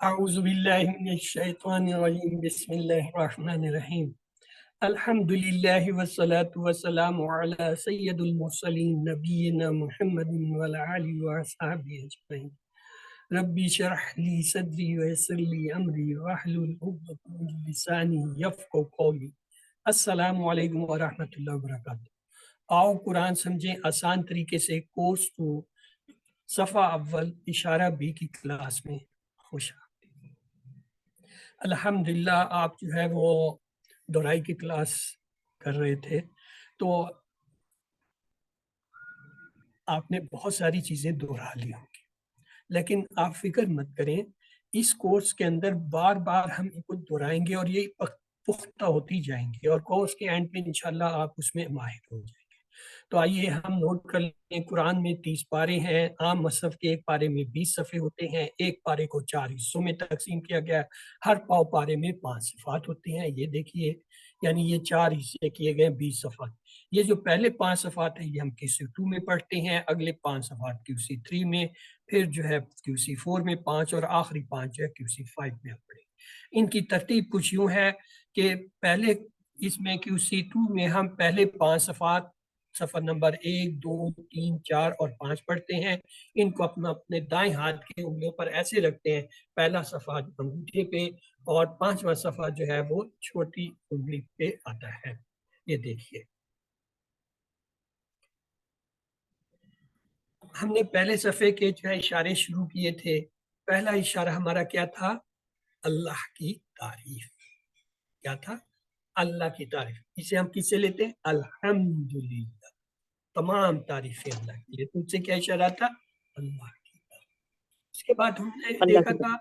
اعوذ باللہ من الشیطان الرجیم بسم اللہ الرحمن الرحیم الحمد للہ والصلاة والسلام علی سید المرسلین نبینا محمد وعلی آلہ وصحبہ اجمعین ربی شرح لی صدری ویسر لی امری واحلل عقدۃ من لسانی یفقہوا قولی۔ السلام علیکم ورحمۃ اللہ وبرکاتہ۔ آؤ قرآن سمجھیں آسان طریقے سے کورس 2 صفحہ اول اشارہ بی کی کلاس میں خوش آمدید۔ الحمدللہ آپ جو ہے وہ دہرائی کی کلاس کر رہے تھے تو آپ نے بہت ساری چیزیں دہرا لی ہوں گی، لیکن آپ فکر مت کریں، اس کورس کے اندر بار بار ہم ان کو دہرائیں گے اور یہ پختہ ہوتی جائیں گی اور کورس کے اینڈ میں انشاءاللہ آپ اس میں ماہر ہو جائیں گے۔ تو آئیے ہم نوٹ کر لیں، قرآن میں 30 پارے ہیں، عام مصحف کے ایک پارے میں 20 صفحے ہوتے ہیں، ایک پارے کو 4 حصوں میں تقسیم کیا گیا ہے، ہر پاؤ پارے میں 5 صفحات ہوتے ہیں۔ یہ دیکھیے، یعنی یہ 4 حصے کیے گئے 20 صفحات۔ یہ جو پہلے 5 صفحات ہیں یہ ہم QC2 میں پڑھتے ہیں، اگلے 5 صفحات QC3 میں، پھر جو ہے QC4 میں 5 اور آخری 5 جو ہے QC5 میں ہم پڑھیں گے۔ ان کی ترتیب کچھ یوں ہے کہ پہلے اس میں QC2 میں ہم پہلے 5 صفحات صفحہ نمبر 1 2 3 4 اور 5 پڑھتے ہیں۔ ان کو اپنے دائیں ہاتھ کی انگلیوں پر ایسے رکھتے ہیں، پہلا صفحہ انگوٹھے پہ اور 5واں صفحہ جو ہے وہ چھوٹی انگلی پہ آتا ہے۔ یہ دیکھیے، ہم نے پہلے صفحے کے جو ہے اشارے شروع کیے تھے۔ پہلا اشارہ ہمارا کیا تھا؟ اللہ کی تعریف۔ کیا تھا؟ اللہ کی تعریف۔ اسے ہم کس سے لیتے ہیں؟ الحمدللہ، تمام تعریفیں اللہ کے لیے۔ تجھ سے کیا اشارہ تھا؟ اللہ کی تعریف۔ اس کے بعد ہم نے اللہ دیکھا تھا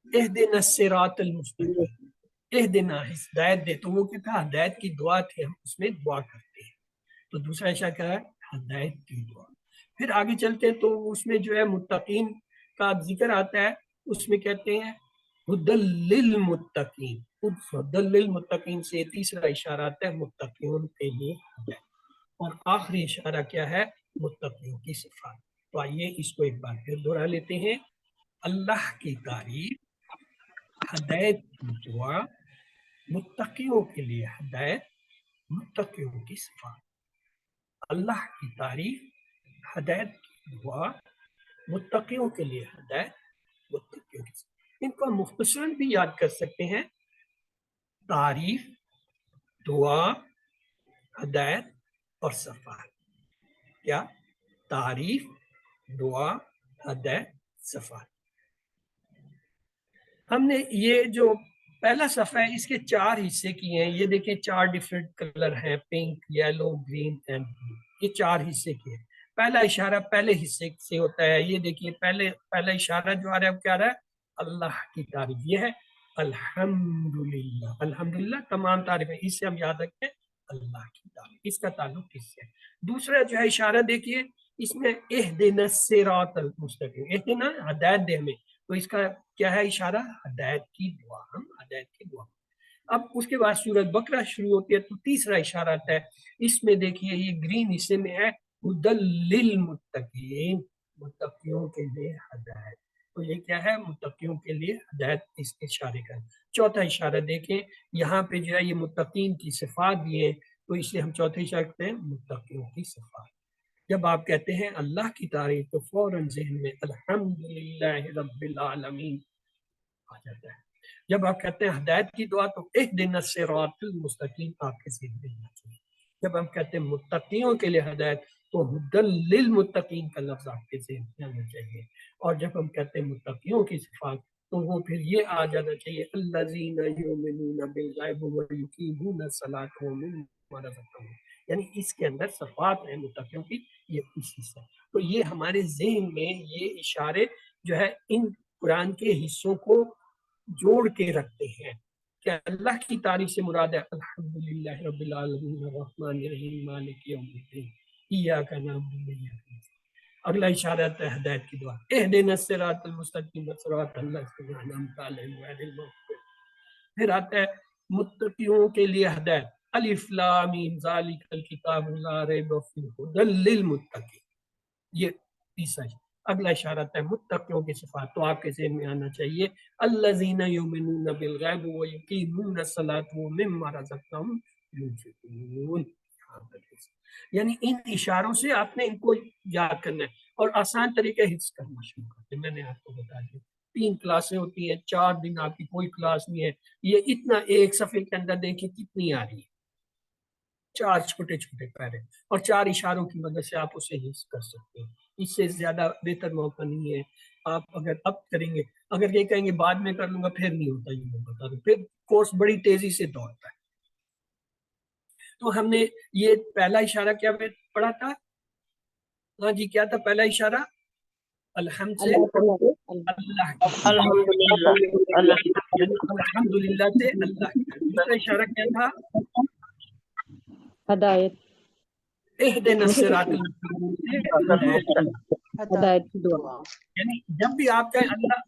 اہدنا الصراط المستقیم، اہدنا ہدایت دے، تو وہ کیا تھا؟ ہدایت کی دعا تھی، ہم اس میں دعا کرتے ہیں۔ تو دوسرا اشارہ کیا ہے؟ ہدایت کی دعا۔ پھر آگے چلتے ہیں تو اس میں جو ہے متقین کا ذکر آتا ہے، اس میں کہتے ہیں ہدی للمتقین۔ ہدی للمتقین سے تیسرا اشارہ آتا ہے متقیوں کے لیے ہدایت، اور آخری اشارہ کیا ہے؟ متقیوں کی صفات۔ تو آئیے اس کو ایک بار پھر دہرا لیتے ہیں۔ اللہ کی تعریف، ہدایت کی دعا، متقیوں کے لیے ہدایت، متقیوں کی صفات۔ اللہ کی تعریف، ہدایت کی دعا، متقیوں کے لیے ہدایت، متقیوں کی صفات۔ ان کو ہم مختصراً بھی یاد کر سکتے ہیں، تعریف، دعا، ہدایت اور صفات۔ کیا؟ تعریف، دعا، ہدایت، صفات۔ ہم نے یہ جو پہلا صفحہ ہے اس کے 4 حصے کیے ہیں۔ یہ دیکھیں 4 ڈیفرنٹ کلر ہیں، پنک، یلو، گرین اینڈ بلو۔ یہ 4 حصے کیے ہیں۔ پہلا اشارہ پہلے حصے سے ہوتا ہے۔ یہ دیکھیے پہلا اشارہ جو آ رہا ہے وہ کیا آ رہا ہے؟ اللہ کی تعریف۔ یہ ہے الحمدللہ۔ الحمدللہ تمام تعریفیں، اس سے ہم یاد رکھیں اللہ کی تعریف، اس کا تعلق کس سے ہے۔ دوسرا جو ہے اشارہ دیکھیے، اس میں اہدنا الصراط المستقیم، اہدنا ہدایت دے ہمیں، تو اس کا کیا ہے اشارہ؟ ہدایت کی دعا، ہم ہدایت کی دعا۔ اب اس کے بعد سورۃ بقرہ شروع ہوتی ہے تو تیسرا اشارہ آتا ہے، اس میں دیکھیے یہ گرین حصے میں ہے ہدی للمتقین، متقیوں کے لیے ہدایت۔ تو یہ کیا ہے؟ متقیوں کے لیے ہدایت، اس اشارے کا۔ چوتھا اشارہ دیکھیں، یہاں پہ جو ہے یہ متقین کی صفات بھی ہیں، تو اس لیے ہم چوتھے اشارے کرتے ہیں متقیوں کی صفات۔ جب آپ کہتے ہیں اللہ کی تعریف تو فوراً ذہن میں الحمدللہ رب العالمین آ جاتا ہے۔ جب آپ کہتے ہیں ہدایت کی دعا تو اہدنا الصراط المستقیم آپ کے ذہن میں آنا چاہیے۔ جب ہم کہتے ہیں متقیوں کے لیے ہدایت تو ہدی للمتقین کا لفظ آپ کے ذہن میں آنا چاہیے، اور جب ہم کہتے ہیں متقیوں کی صفات تو وہ پھر یہ آ جانا چاہیے الذین یؤمنون بالغیب ویقیمون الصلاۃ ومما رزقناہم، یعنی اس کے اندر صفات ہیں متقیوں کی، یہ اس حصہ۔ تو یہ ہمارے ذہن میں یہ اشارے جو ہے ان قرآن کے حصوں کو جوڑ کے رکھتے ہیں کہ اللہ کی تعریف سے مراد ہے الحمدللہ رب العالمین الرحمن الرحیم مالک یوم الدین ایاک نعبد و ایاک نستعین۔ اگلا اشارہ ہے ہدایت کی دعا، اہدنا الصراط المستقیم صراط الذین انعمت علیہم غیر المغضوب۔ پھر آتا ہے متقیوں کے لیے ہدایت، الف لام میم ذالک الکتاب لا ریب فیہ ھدی للمتقین۔ یہ تیسرا اگلا اشارہ ہے متقیوں کی صفات، تو آپ کے ذہن میں آنا چاہیے الذین یؤمنون بالغیب ویقیمون الصلاۃ ومما رزقناہم ينفقون. یعنی ان اشاروں سے آپ نے ان کو یاد کرنا ہے اور آسان طریقے حفظ کرنا شروع کرتے ہیں. میں نے آپ کو بتا دیا 3 کلاسیں ہوتی ہیں، 4 دن آپ کی کوئی کلاس نہیں ہے، یہ اتنا ایک صفحے کے اندر دیکھیں کتنی آ رہی ہے، 4 چھوٹے چھوٹے پیرے اور 4 اشاروں کی مدد سے آپ اسے حفظ کر سکتے ہیں. اس سے زیادہ بہتر موقع نہیں ہے. آپ اگر اب کریں گے، اگر یہ کہیں گے بعد میں کر لوں گا، پھر نہیں ہوتا. یہ میں بتا دوں پھر کورس بڑی تیزی سے دوڑتا ہے. تو ہم نے یہ پہلا اشارہ کیا پڑھا تھا؟ ہاں جی، کیا تھا پہلا اشارہ؟ الحمد سے اللہ کی، الحمدللہ اللہ یعنی الحمدللہ سے اللہ کی. دوسرا اشارہ کیا تھا؟ ہدایت، اہدنا الصراط المستقیم سے ہدایت کی دعا. یعنی جب بھی آپ کہیں اللہ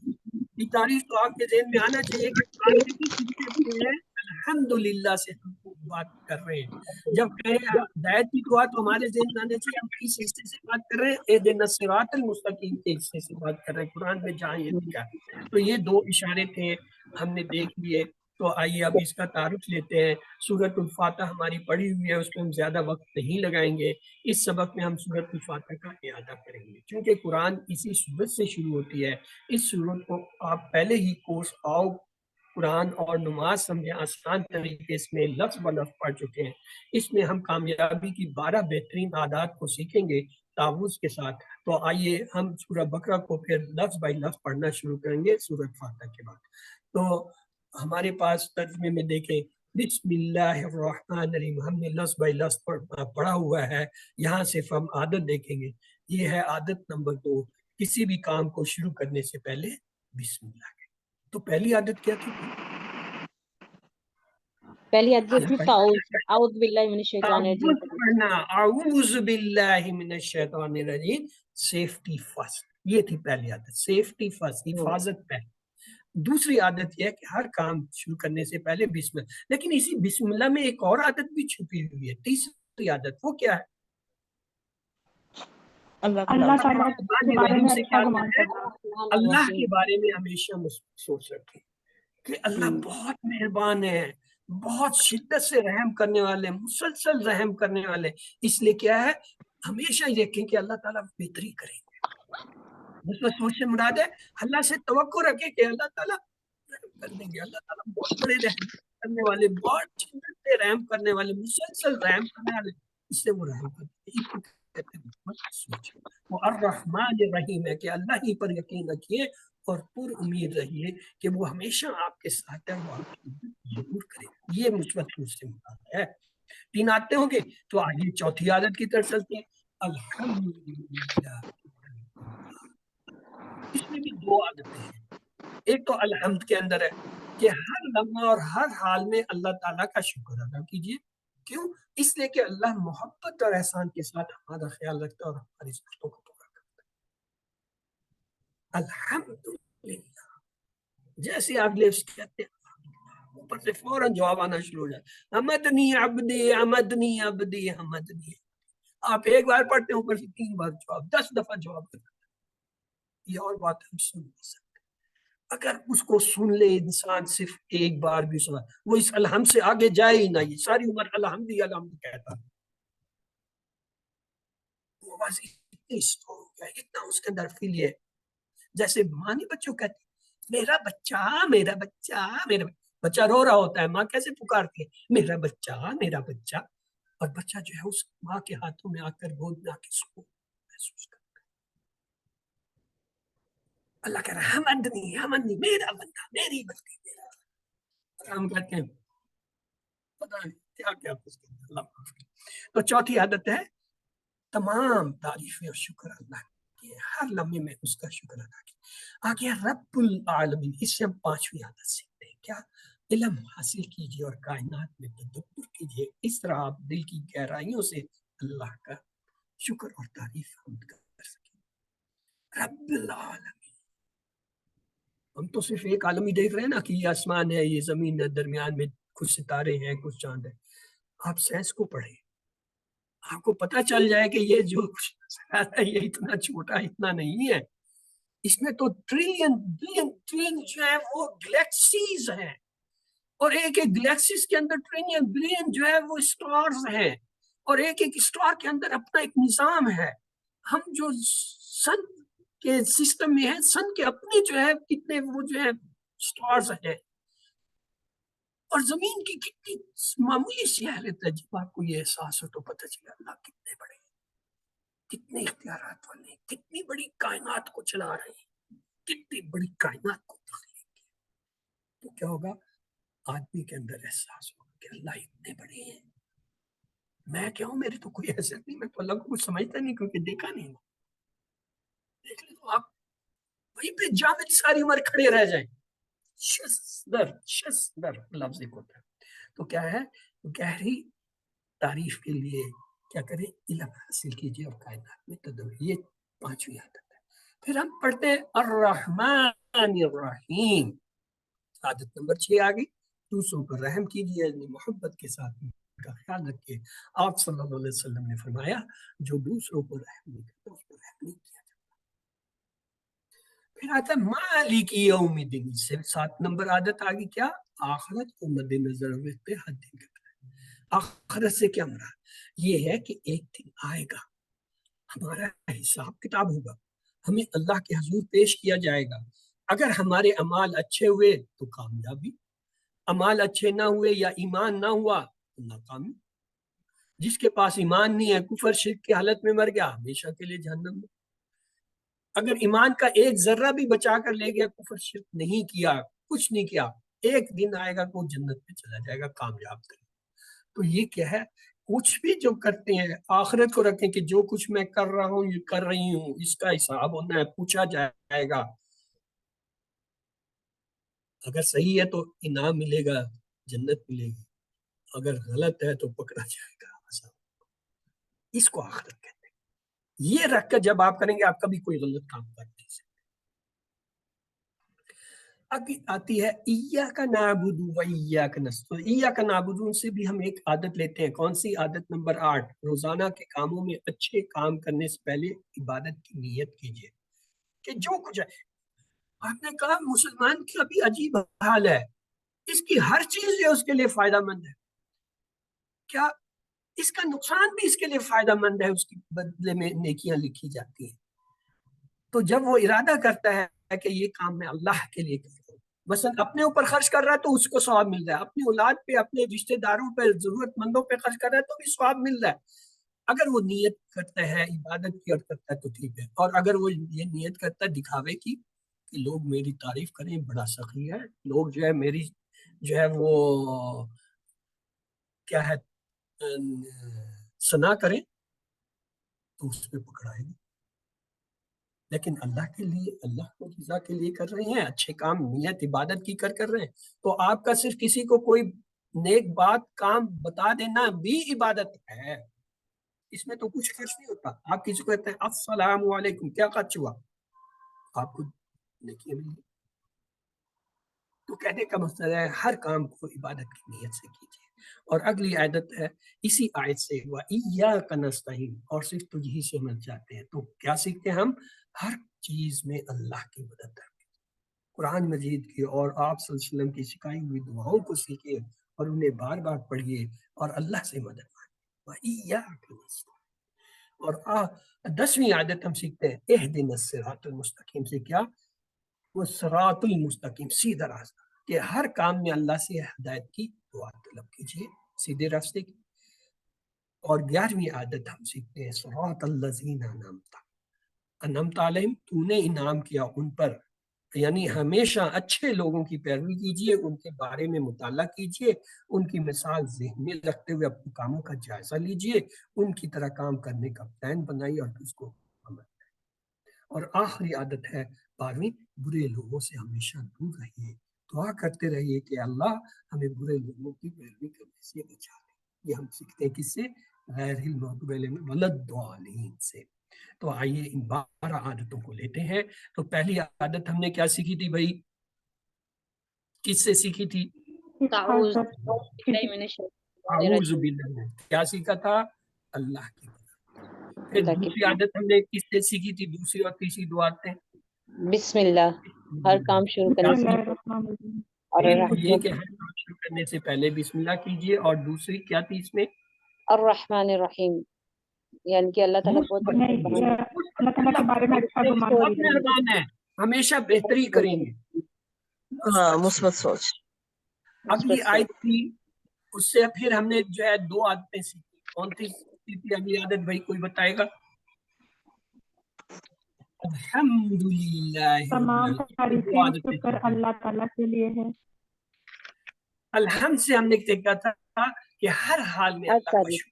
کی تعریف تو آپ کے ذہن میں آنا چاہیے کہ قرآن کے کس حصے سے ہے؟ الحمدللہ سے ہم بات کر رہے ہیں. جب کہیں ہدایت کی دعا تو ہمارے ذہن میں آنا چاہیے ہم کس حصے سے بات کر رہے ہیں؟ اہدنا الصراط المستقیم کے حصے سے بات کر رہے ہیں قرآن میں جہاں یہ لکھا ہے. تو یہ 2 اشارے تھے ہم نے دیکھ لیے. تو آئیے اب اس کا تعارف لیتے ہیں. سورۃ الفاتح ہماری پڑھی ہوئی ہے، اس میں ہم زیادہ وقت نہیں لگائیں گے. اس سبق میں ہم سورۃ الفاتح کا اعادہ کریں گے کیونکہ قرآن اسی سورت سے شروع ہوتی ہے. اس سورت کو آپ پہلے ہی کورس آؤ قرآن اور نماز سمجھیں آسان طریقے میں لفظ ب لفظ پڑھ چکے ہیں. اس میں ہم کامیابی کی 12 بہترین عادات کو سیکھیں گے تعوذ کے ساتھ. تو آئیے ہم سورہ بقرہ کو پھر لفظ بائی لفظ پڑھنا شروع کریں گے سورۃ فاتح کے بعد. تو ہمارے پاس ترجمے میں دیکھیں بسم اللہ الرحمن الرحیم، ہم نے لفظ بائی لفظ پڑھا ہوا ہے. یہاں صرف ہم عادت دیکھیں گے. یہ ہے عادت نمبر 2، کسی بھی کام کو شروع کرنے سے پہلے بسم اللہ کہیں. تو پہلی عادت کیا تھی؟ پہلی عادت تھی اعوذ باللہ من الشیطان الرجیم. پڑھنا اعوذ باللہ من الشیطان الرجیم، سیفٹی فرسٹ. یہ تھی پہلی عادت، سیفٹی فرسٹ، حفاظت پہلے. دوسری عادت یہ ہے کہ ہر کام شروع کرنے سے پہلے بسم اللہ. لیکن اسی بسم اللہ میں ایک اور عادت بھی چھپی ہوئی ہے، تیسری عادت. وہ کیا ہے؟ اللہ تعالیٰ کے بارے میں اچھا گمان کرنا. اللہ کے بارے میں ہمیشہ سوچ رکھیں کہ اللہ بہت مہربان ہے، بہت شدت سے رحم کرنے والے، مسلسل رحم کرنے والے. اس لیے کیا ہے، ہمیشہ یہ دیکھیں کہ اللہ تعالیٰ بہتری کریں گے. اس میں سوچ سے مراد ہے اللہ سے توقع رکھے کہ اللہ تعالیٰ رحم کر دیں گے. اللہ تعالیٰ بہت بڑے رحم کرنے والے، بہت شدت سے رحم کرنے والے، مسلسل رحم کرنے والے. اس سے وہ رحم کرتے ہیں. وہ الرحمن الرحیم ہے کہ اللہ ہی پر یقین رکھیے اور پر امید رہیے کہ وہ ہمیشہ آپ کے ساتھ ہے، وہ آپ کی مدد ضرور کرے. یہ مثبت سوچ سے مراد ہے. 3 عادتیں ہوں گے. تو آگے چوتھی عادت کی طرف چلتے ہیں. الحمدللہ. اس میں بھی 2 عادتیں ہیں. ایک تو الحمد کے اندر ہے کہ ہر لمحہ اور ہر حال میں اللہ تعالیٰ کا شکر ادا کیجیے. کیوں؟ اس لیے کہ اللہ محبت اور احسان کے ساتھ ہمارا خیال رکھتا ہے اور ہماری ضرورتوں کو پورا کرتا ہے. الحمدللہ. جیسے آپ لفظ کہتے ہیں اوپر سے فوراً جواب آنا شروع ہو جاتا ہے. حمدنی عبدی حمدنی عبدی حمدنی. آپ ایک بار پڑھتے ہیں اوپر سے 3 بار جواب، 10 دفعہ جواب کرتا ہے. یہ اور بات ہم سن نہیں سکتے. اگر اس کو سن لے انسان صرف ایک بار بھی سنا، وہ اس الحمد سے آگے جائے ہی نہیں، ساری عمر الحمد الحمد کہتا. وہ آواز اتنی اسٹرانگ ہے، اتنا اس کے اندر فیل ہے. جیسے ماں نہیں بچوں کہتی میرا بچہ میرا بچہ میرا بچہ رو رہا ہوتا ہے، ماں کیسے پکارتی ہے میرا بچہ میرا بچہ. اور بچہ جو ہے اس ماں کے ہاتھوں میں آ کر گود میں آ کے سکون محسوس کرتا ہے. اللہ کہہ رہا ہے حمدنی حمدنی، میرا بندہ میری بندی میرا. ہم کہتے ہیں پتہ نہیں کیا کیا کچھ کہتے ہیں. اللہ. تو چوتھی عادت ہے تمام تعریفیں اور شکر اللہ کی، ہر لمحے میں اس کا شکر ادا کیا. آگے رب العالمین. اس سے ہم 5ویں عادت سیکھتے ہیں. کیا؟ علم حاصل کیجیے اور کائنات میں تدبر کیجیے. اس طرح آپ دل کی گہرائیوں سے اللہ کا شکر اور تعریف حمد کر سکیں. رب العالمین. ہم تو صرف ایک عالم ہی دیکھ رہے ہیں نا کہ یہ آسمان ہے، یہ زمین ہے، درمیان میں کچھ ستارے ہیں، کچھ چاند ہے. آپ سائنس کو پڑھیں. آپ کو پتہ چل جائے کہ یہ جو ہے یہ اتنا چھوٹا اتنا نہیں ہے، اس میں تو ٹریلین بلین جو ہے وہ گلیکسیز ہیں، اور ایک ایک گلیکسیز کے اندر ٹریلین بلین جو ہے وہ اسٹارز ہیں، اور ایک ایک اسٹار کے اندر اپنا ایک نظام ہے. ہم جو سن کے سسٹم میں ہیں، سن کے اپنے جو ہے کتنے وہ جو ہے اسٹارز ہیں، اور زمین کی کتنی معمولی سی حیرت ہے. جب آپ کو یہ احساس ہو تو پتہ چلا اللہ کتنے بڑے ہیں، کتنے اختیارات والے ہیں، کتنی بڑی کائنات کو چلا رہے ہیں، کتنی بڑی کائنات کو تخلیق کی. تو کیا ہوگا؟ آدمی کے اندر احساس ہوگا کہ اللہ اتنے بڑے ہیں، میں کیا ہوں، میری تو کوئی حیثیت نہیں، میں تو اللہ کو کچھ سمجھتا نہیں کیونکہ دیکھا نہیں. دیکھ لیں تو آپ وہیں پہ جامد ساری عمر کھڑے رہ جائیں. شسدر لفظ ایک ہوتا ہے. تو کیا ہے؟ گہری تعریف کے لیے کیا کریں؟ علم حاصل کیجیے اور کائنات میں تدبر. یہ پانچویں عادت ہے. پھر ہم پڑھتے ہیں الرحمن الرحیم. عادت نمبر 6 آ گئی. دوسروں پر رحم کیجیے، محبت کے ساتھ کا خیال رکھیے. آپ صلی اللہ علیہ وسلم نے فرمایا جو دوسروں پر رحم نہیں کرتا اس پر رحم نہیں کیا جاتا. پھر آتا ہے مالک یوم الدین. سے 7 نمبر عادت آ گئی. کیا؟ آخرت کو مد نظر رکھتے ہر دن کرتا ہے. آخرت سے کیا مراد؟ یہ ہے کہ ایک دن آئے گا، ہمارا حساب کتاب ہوگا، ہمیں اللہ کے حضور پیش کیا جائے گا. اگر ہمارے اعمال اچھے ہوئے تو کامیابی، اعمال اچھے نہ ہوئے یا ایمان نہ ہوا تو ناکامی. جس کے پاس ایمان نہیں ہے، کفر شرک کی حالت میں مر گیا، ہمیشہ کے لیے جہنم میں. اگر ایمان کا ایک ذرہ بھی بچا کر لے گیا، کفر شرک نہیں کیا، کچھ نہیں کیا، ایک دن آئے گا وہ جنت میں چلا جائے گا، کامیاب کرے. تو یہ کیا ہے؟ کچھ بھی جو کرتے ہیں آخرت کو رکھیں کہ جو کچھ میں کر رہا ہوں، یہ کر رہی ہوں، اس کا حساب ہونا ہے، پوچھا جائے گا. اگر صحیح ہے تو انعام ملے گا، جنت ملے گی. اگر غلط ہے تو پکڑا جائے گا، عذاب. اس کو آخرت کہتے ہیں. یہ رکھ کر جب آپ کریں گے آپ کبھی کوئی غلط کام کر نہیں سکتے. اب آتی ہے ایاک نعبد و ایاک نستعین. ایاک نعبد سے بھی ہم ایک عادت لیتے ہیں. کون سی عادت؟ نمبر 8. روزانہ کے کاموں میں اچھے کام کرنے سے پہلے عبادت کی نیت کیجیے کہ جو کچھ ہے. آپ نے کہا مسلمان کا بھی عجیب حال ہے، اس کی ہر چیز جو اس کے لیے فائدہ مند ہے. کیا اس کا نقصان بھی اس کے لیے فائدہ مند ہے؟ اس کی بدلے میں نیکیاں لکھی جاتی ہیں. تو جب وہ ارادہ کرتا ہے کہ یہ کام میں اللہ کے لیے کرتا ہوں، مثلا اپنے اوپر خرچ کر رہا ہے تو اس کو ثواب مل رہا ہے، اپنی اولاد پہ، اپنے رشتہ داروں پہ، ضرورت مندوں پہ خرچ کر رہا ہے تو بھی ثواب مل رہا ہے. اگر وہ نیت کرتا ہے عبادت کی اور کرتا ہے تو ٹھیک ہے. اور اگر وہ یہ نیت کرتا ہے دکھاوے کی کہ لوگ میری تعریف کریں، بڑا سخی ہے، لوگ جو ہے میری جو ہے وہ کیا ہے ثنا کریں، تو اس پہ پکڑائے گی. لیکن اللہ کے لیے، اللہ کو رضا کے لیے کر رہے ہیں، اچھے کام نیت عبادت کی کر رہے ہیں، تو آپ کا صرف کسی کو کوئی نیک بات کام بتا دینا بھی عبادت ہے. اس میں تو کچھ خرچ نہیں ہوتا. آپ کسی کو کہتے ہیں السلام علیکم، کیا خرچ ہوا؟ آپ کو نیکی ملی. تو کہنے کا مقصد ہے ہر کام کو عبادت کی نیت سے کیجیے. اور اگلی عادت ہے اسی آیت سے وَإِيَّاكَ نَسْتَعِينُ، اور صرف تجھ ہی سے مدد چاہتے ہیں. تو کیا سیکھتے ہیں ہم؟ ہر چیز میں اللہ کی مدد کریں، قرآن مجید کی اور آپ صلی اللہ علیہ وسلم کی سکھائی ہوئی دعاؤں کو سیکھیے اور انہیں بار بار پڑھیے اور اللہ سے مدد مانگیے. وَإِيَّاكَ نَسْتَعِينُ. اور 10ویں عادت ہم سیکھتے ہیں اهْدِنَا الصِّرَاطَ الْمُسْتَقِيمَ سے. کیا؟ وہ صراط المستقیم، سیدھا راستہ. کہ ہر کام میں اللہ سے ہدایت کی دعا طلب کیجیے، سیدھے راستے کی. اور 11ویں عادت ہم سیکھتے ہیں صراط الذین انعمت علیہم، تو نے انعام کیا ان پر. یعنی ہمیشہ اچھے لوگوں کی پیروی کیجیے، ان کے بارے میں مطالعہ کیجیے، ان کی مثال ذہن میں رکھتے ہوئے اپنے کاموں کا جائزہ لیجیے، ان کی طرح کام کرنے کا پلان بنائیے اور اس کو عمل. اور آخری عادت ہے 12ویں، برے لوگوں سے ہمیشہ دور رہیے. دعا کرتے رہیے کہ اللہ ہمیں برے لوگوں کی پیروی کرنے سے بچا لے. یہ ہم سیکھتے ہیں کس سے؟ غیر المغضوب علیہم ولا الضالین سے. تو آئیے ان 12 عادتوں کو لیتے ہیں. تو پہلی عادت ہم نے کیا سیکھی تھی بھائی؟ کس سے سیکھی تھی؟ تعوذ باللہ من الشیطان اعوذ الرجیم. باللہ. کیا سیکھا تھا؟ اللہ کی طرف۔ پھر اللہ کی دوسری عادت ہم نے کس سے سیکھی تھی؟ دوسری اور تیسری دعاتیں بسم اللہ ہر کام شروع بسم کرنے اللہ سے الرحمن الرحیم اور ایک یہ کہ ہر کام شروع کرنے سے پہلے بسم اللہ کیجیے، اور دوسری کیا تھی اس میں؟ الرحمن الرحیم، یعنی کہ اللہ تعالیٰ بہت نہیں مہربان یہ اللہ تعالیٰ کے بارے میں اچھا گمان بہت کیجیے۔ مہربان ہے، ہمیشہ بہتری کریں گے۔ ہاں مثبت سوچ۔ اگلی آیت تھی، اس سے پھر ہم نے جو ہے دو عادتیں سیکھی۔ کون تھی اگلی عادت بھائی کوئی بتائے گا؟ الحمدللہ رب تمام العالمین۔ دو تعریفیں عادتیں شکر سیکھی۔ اللہ تعالیٰ کے لیے ہے۔ الحمد سے ہم نے دیکھا تھا کہ ہر حال میں اللہ کا شکر،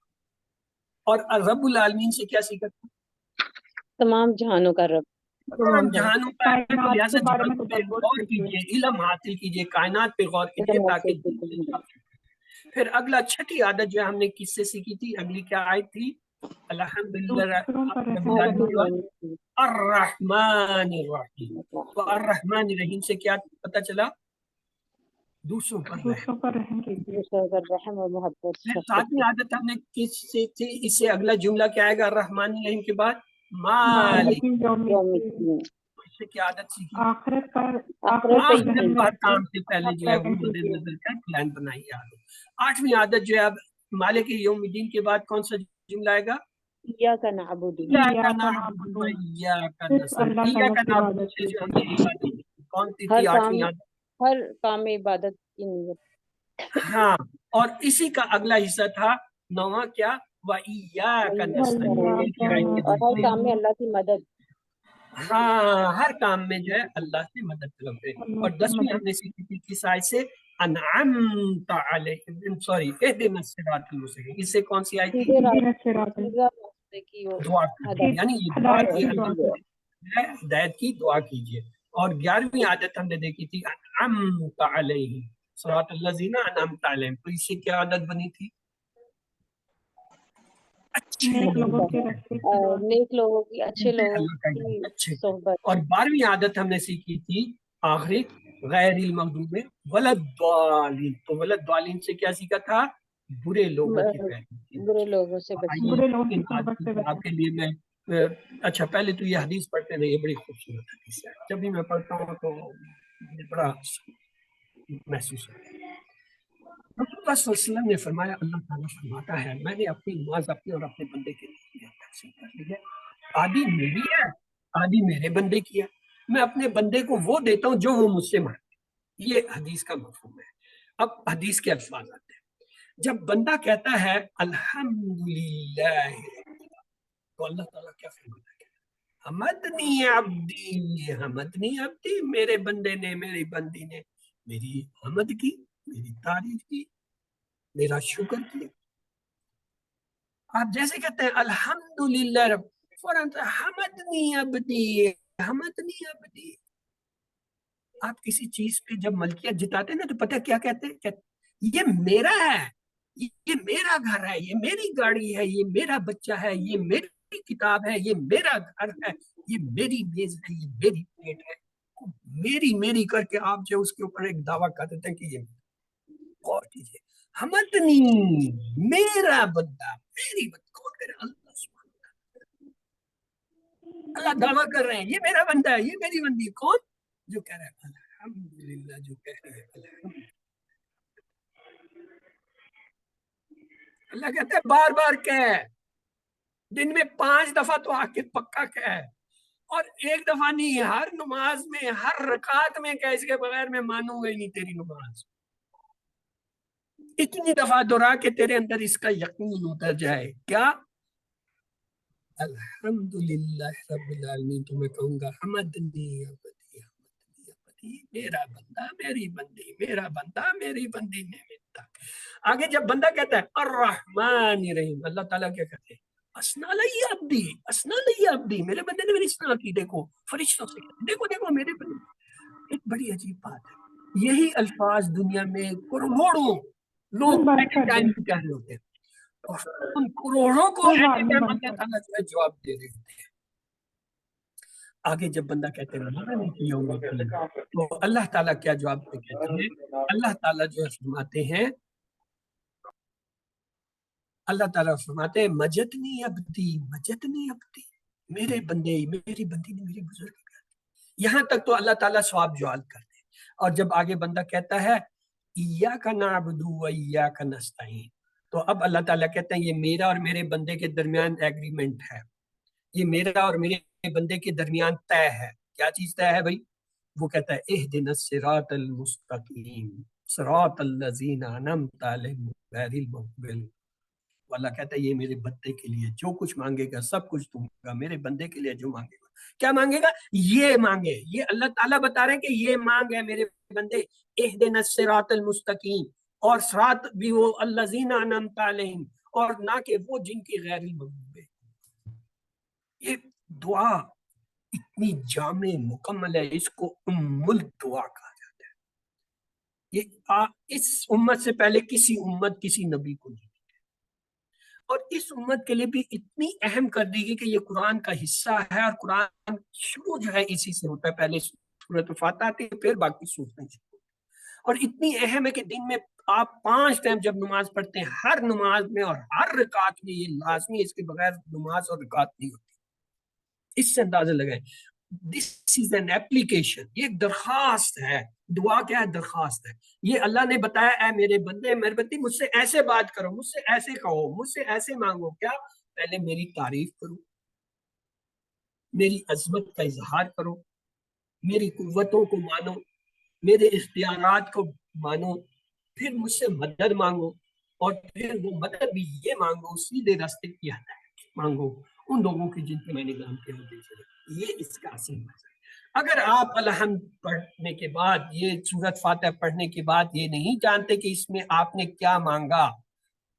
اور رب العالمین سے کیا سیکھا تھا؟ تمام جہانوں کا رب، تمام جہانوں کا ہے، تو کائنات لہٰذا کے بارے میں جہانوں پہ تدبر غور کیجیے۔ کیجیے، علم حاصل کیجیے، کائنات پہ غور کیجیے علم تاکہ حاصل کیجیے۔ پھر اگلا چھٹی عادت جو ہے ہم نے کس سے سیکھی تھی؟ اگلی کیا آیت تھی؟ الحمدللہ دوسروں پر رب رحم العالمین کرنا۔ الرحمن الرحیم۔ تو الرحمن الرحیم سے کیا پتہ چلا؟ دوسروں پر رحم۔ دوسروں پر رحم کیجیے۔ دوسروں کا رحم اور محبت پھر شفقت۔ ساتویں عادت ہم نے کس سے تھی؟ اس سے اگلا جملہ کیا آئے گا الرحمن الرحیم کے بعد؟ مالک مالک۔ یوم یوم الدین۔ الدین، اس سے کیا عادت سیکھی؟ آخرت پر آخرت پہ آخرت یقین پر کام سے پہلے جو ہے وہ رکھیں۔ مد نظر کا پلان بنائیے آگے۔ آٹھویں عادت جو ہے اب مالک یوم الدین کے بعد کون سا جملہ آئے گا؟ ایاک نعبد، ایاک نعبد و ایاک صرف نستعین۔ اللہ تعالیٰ ایاک کی نعبد عبادت سے جو ہم نے عبادت کی، کون سی ہر تھی کام آٹھویں عادت؟ ہر کام میں عبادت کی نیت۔ ہاں، اور اسی کا اگلا حصہ تھا نواں کیا؟ وَإِيَّاكَ نَسْتَعِينُ۔ یہ کیا آیت اور ہر ہے؟ کام میں اللہ کی مدد۔ ہاں، ہر کام میں جو ہے اللہ سے مدد طلبتے ہیں۔ اور دسویں ہم نے سیکھی تھی کس آیت سے؟ انعمت علیہم، سوری اہدنا الصراط المستقیم۔ اس سے کون سی آیت تھی؟ اہدنا الصراط دعا کیجیے، یعنی یہ دعا ہدایت کی کی دعا اللہ سے ہدایت کی دعا کیجیے۔ اور 11ویں عادت ہم نے دیکھی تھی انعمت علیہم صراط الذین انعمت علیہم۔ تو اس سے کیا عادت بنی تھی؟ اچھے نیک لوگوں لوگوں کی کے راستے کی دعا۔ نیک لوگوں کی، اچھے لوگوں اللہ کا کی اچھے۔ صحبت۔ اور 12ویں عادت ہم نے سیکھی تھی آخری غیر المغضوب ولدالین۔ تو ولدالین سے کیا سیکھا تھا؟ برے لوگوں کی پیروی۔ برے لوگوں سے بچنا۔ برے لوگوں کی صحبت سے آپ کے لیے میں اچھا پہلے تو یہ حدیث پڑھتے رہے، یہ بڑی خوبصورت حدیث ہے، جب بھی میں پڑھتا ہوں تو مجھے بڑا محسوس ہوتا ہے۔ رسول اللہ صلی اللہ علیہ وسلم نے فرمایا، اللہ تعالیٰ فرماتا ہے میں نے اپنی نماز اپنے اور اپنے بندے کے لیے تقسیم کر لی ہے، آدھی میری ہے آدھی میرے بندے کی ہے، میں اپنے بندے کو وہ دیتا ہوں جو وہ مجھ سے مانگے۔ یہ حدیث کا مفہوم ہے۔ اب حدیث کے الفاظ آتے ہیں، جب بندہ کہتا ہے الحمدللہ تو اللہ تعالیٰ کیا فرماتا ہے؟ حمدنی عبدی حمدنی عبدی، میرے بندے نے میری بندی نے میری حمد کی، میری تعریف کی، میرا شکر کیا۔ آپ جیسے کہتے ہیں الحمدللہ رب، فوراً حمدنی عبدی حمدنی عبدی۔ آپ کسی چیز پہ جب ملکیت جتاتے ہیں نا تو پتہ کیا کہتے ہیں؟ یہ میرا ہے، یہ میرا گھر ہے، یہ میری گاڑی ہے، یہ میرا بچہ ہے، یہ میری کتاب ہے، یہ میرا گھر ہے، یہ میری میز ہے، یہ میری پلیٹ ہے۔ میری میری کر کے آپ جو اس کے اوپر ایک دعویٰ کر دیتے ہیں کہ یہ غور کیجیے، حمدنی میرا بندہ، میری بندہ کون کہہ رہا ہے؟ اللہ سبحانہ وتعالیٰ۔ اللہ دعویٰ کر رہے ہیں یہ میرا بندہ ہے، یہ میری بندی ہے۔ کون؟ جو کہہ رہا ہے الحمدللہ، جو کہہ رہے ہیں الحمدللہ۔ اللہ کہتا ہے بار بار کہہ، دن میں 5 دفعہ تو آ کے پکا کہہ، اور ایک دفعہ نہیں، ہر نماز میں ہر رکعت میں کہہ، اس کے بغیر میں مانوں گا ہی نہیں تیری نماز۔ اتنی دفعہ دہرا کے تیرے اندر اس کا یقین ہوتا جائے کیا؟ الحمدللہ رب العالمین۔ تو میں کہوں گا حمدنی عبدی حمدنی عبدی، میرا بندہ میری بندی، میرا بندہ میری بندی نے ملتا۔ آگے جب بندہ کہتا ہے الرحمن الرحیم، اللہ تعالیٰ کیا کہتے ہیں؟ اسنا لی عبدی اسنا لی عبدی، میرے بندے نے میری اصلاح کی۔ دیکھو فرشتوں سے دیکھو دیکھو میرے بندے۔ ایک بڑی عجیب بات ہے، یہی الفاظ دنیا میں کروڑوں لوگ ایٹ اے ٹائم کہہ رہے ہوتے ہیں، اور ان کروڑوں کو ایٹ اے ٹائم اللہ تعالیٰ جو ہے جواب دے رہے ہوتے ہیں۔ آگے جب بندہ کہتے ہیں تو اللہ تعالیٰ کیا جواب دے کہتے ہیں؟ اللہ تعالیٰ جو ہے فرماتے ہیں اللہ تعالیٰ فرماتے ہیں مجدنی عبدی مجدنی عبدی، میرے بندے میری بندی نے میری بزرگی کر دی. یہاں تک تو اللہ تعالیٰ ثواب جعل کر دے. اور جب آگے بندہ کہتا ہے ایاک نعبد و ایاک نستعین، تو اب اللہ تعالیٰ کہتے ہیں یہ میرا اور میرے بندے کے درمیان ایگریمنٹ ہے، یہ میرا اور میرے بندے کے درمیان طے ہے. کیا چیز طے ہے بھائی؟ وہ کہتا ہے اہدنا الصراط المستقیم صراط الذین انعمت علیہم غیر المغضوب. اللہ کہتا ہے یہ میرے بندے کے لیے جو کچھ مانگے گا سب کچھ دوں گا. میرے بندے کے لیے جو مانگے گا، کیا مانگے گا؟ یہ مانگے. یہ اللہ تعالیٰ بتا رہے ہیں کہ یہ مانگ ہے میرے بندے اہدنا الصراط المستقیم، اور صراط بھی وہ الذین انعمت علیہم، اور نہ کہ وہ جن کی غیر المغضوب. یہ دعا اتنی جامع مکمل ہے، اس کو ام الدعا کہا جاتا ہے. یہ اس امت سے پہلے کسی امت کسی نبی کو نہیں، اور اس امت کے لیے بھی اتنی اہم کر دی گئی کہ یہ قرآن کا حصہ ہے، اور قرآن شروع جو ہے اسی سے ہوتا ہے. پہلے سورۃ الفاتحہ آتی ہے، پھر باقی سورتیں شروع. اور اتنی اہم ہے کہ دن میں آپ 5 ٹائم جب نماز پڑھتے ہیں، ہر نماز میں اور ہر رکعت میں یہ لازمی ہے، اس کے بغیر نماز اور رکعت نہیں ہوتی. اس سے اندازہ لگائیں. دس از این ایپلیکیشن، یہ ایک درخواست ہے. دعا کیا ہے؟ درخواست ہے. یہ اللہ نے بتایا اے میرے بندے میرے بندی مجھ سے ایسے بات کرو، مجھ سے ایسے کہو، مجھ سے ایسے مانگو. کیا؟ پہلے میری تعریف کرو، میری عظمت کا اظہار کرو، میری قوتوں کو مانو، میرے اختیارات کو مانو، پھر مجھ سے مدد مانگو، اور پھر وہ مدد بھی یہ مانگو سیدھے راستے کی ہدایت مانگو ان لوگوں کی جن کے میں نے نام کیا ہوتے. یہ اس کا اصل مقصد ہے. اگر آپ الحمد پڑھنے کے بعد، یہ سورۃ فاتحہ پڑھنے کے بعد یہ نہیں جانتے کہ اس میں آپ نے کیا مانگا،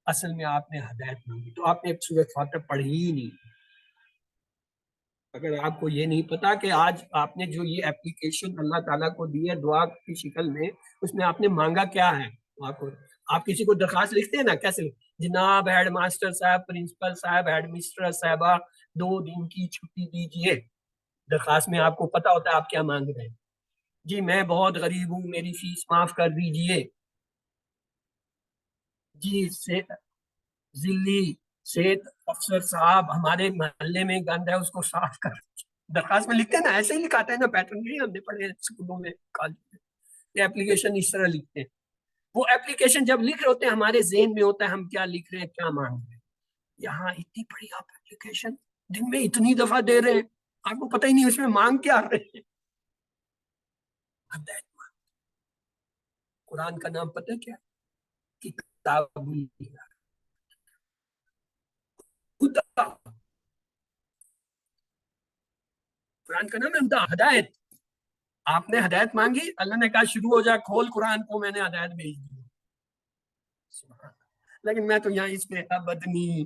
اصل میں آپ نے ہدایت مانگی، تو آپ نے سورۃ فاتحہ پڑھی ہی نہیں. اگر آپ کو یہ نہیں پتا کہ آج آپ نے جو یہ اپلیکیشن اللہ تعالیٰ کو دی ہے دعا کی شکل میں، اس میں آپ نے مانگا کیا ہے. آپ کسی کو درخواست لکھتے ہیں نا، کیسے لکھتے؟ جناب ہیڈ ماسٹر صاحب، پرنسپل صاحب، ہیڈ مسٹر صاحبہ 2 دن کی چھٹی دیجیے. درخواست میں آپ کو پتا ہوتا ہے آپ کیا مانگ رہے ہیں. جی میں بہت غریب ہوں، میری فیس معاف کر دیجیے. جی ضلعی صحت افسر صاحب ہمارے محلے میں گند ہے اس کو صاف کر. درخواست میں لکھتے ہیں نا، ایسے ہی لکھاتے ہیں نا، پیٹرن نہیں ہم نے پڑھے اسکولوں میں کالج میں. یہ اپلیکیشن اس طرح لکھتے ہیں. وہ اپلیکیشن جب لکھ رہے ہوتے ہیں ہمارے ذہن میں ہوتا ہے ہم کیا لکھ رہے ہیں، کیا مانگ رہے ہیں. یہاں اتنی بڑی آپ اپلیکیشن دن میں اتنی دفعہ دے رہے ہیں، آپ کو پتہ ہی نہیں اس میں مانگ کیا رہے ہیں. قرآن کا نام پتہ کیا؟ کتاب اللہ. قرآن کا نام ہے ہدا، ہدایت. آپ نے ہدایت مانگی، اللہ نے کہا شروع ہو جا، کھول قرآن کو، میں نے ہدایت بھیج دی. لیکن میں تو یہاں اس پہ ابدنی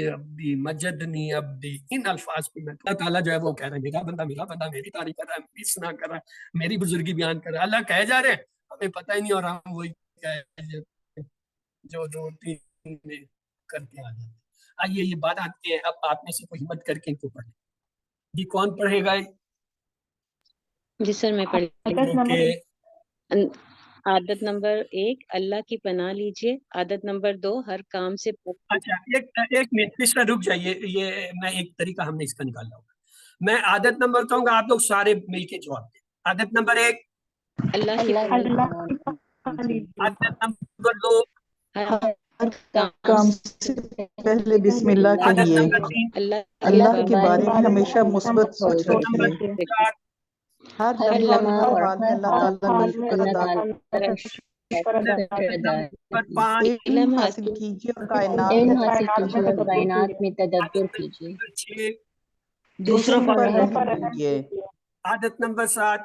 عبدی مجدنی عبدی، ان الفاظ پہ میں اللہ تعالیٰ جو ہے وہ کہہ رہے ہیں میرا بندہ میری تعریف کر رہا ہے، اس نہ کر رہا ہے، میری بزرگی بیان کر رہا ہے. اللہ کہے جا رہے ہیں، ہمیں پتہ ہی نہیں، اور ہم وہی جو 2-3 میں کرتے آ جاتے ہیں. آئیے یہ بات آتے ہیں، اب آپ میں سے کوئی ہمت کر کے ان کو پڑھیں. جی کون پڑھے گا؟ جی سر میں پڑھ عادت نمبر 1 اللہ کی پناہ لیجیے. عادت نمبر 2 ہر کام سے اچھا ایک منٹ اس میں رک جائیے، یہ میں ایک طریقہ ہم نے اس کا نکالا ہوگا. میں عادت نمبر کہوں گا، آپ لوگ سارے مل کے جواب دیں. عادت نمبر 1 اللہ کی عادت نمبر 2 ہر کام سے پہلے بسم اللہ عادت کہیے. نمبر 3 اللہ کے بارے میں ہمیشہ مثبت سوچ رکھیے. 4 ہر لمحہ اور ہر حال میں اللہ تعالیٰ کا شکر ادا نمبر 5 علم حاصل کیجیے اور کائنات میں تدبر کیجیے. 6 دوسروں پر رحم کیجیے. عادت نمبر 7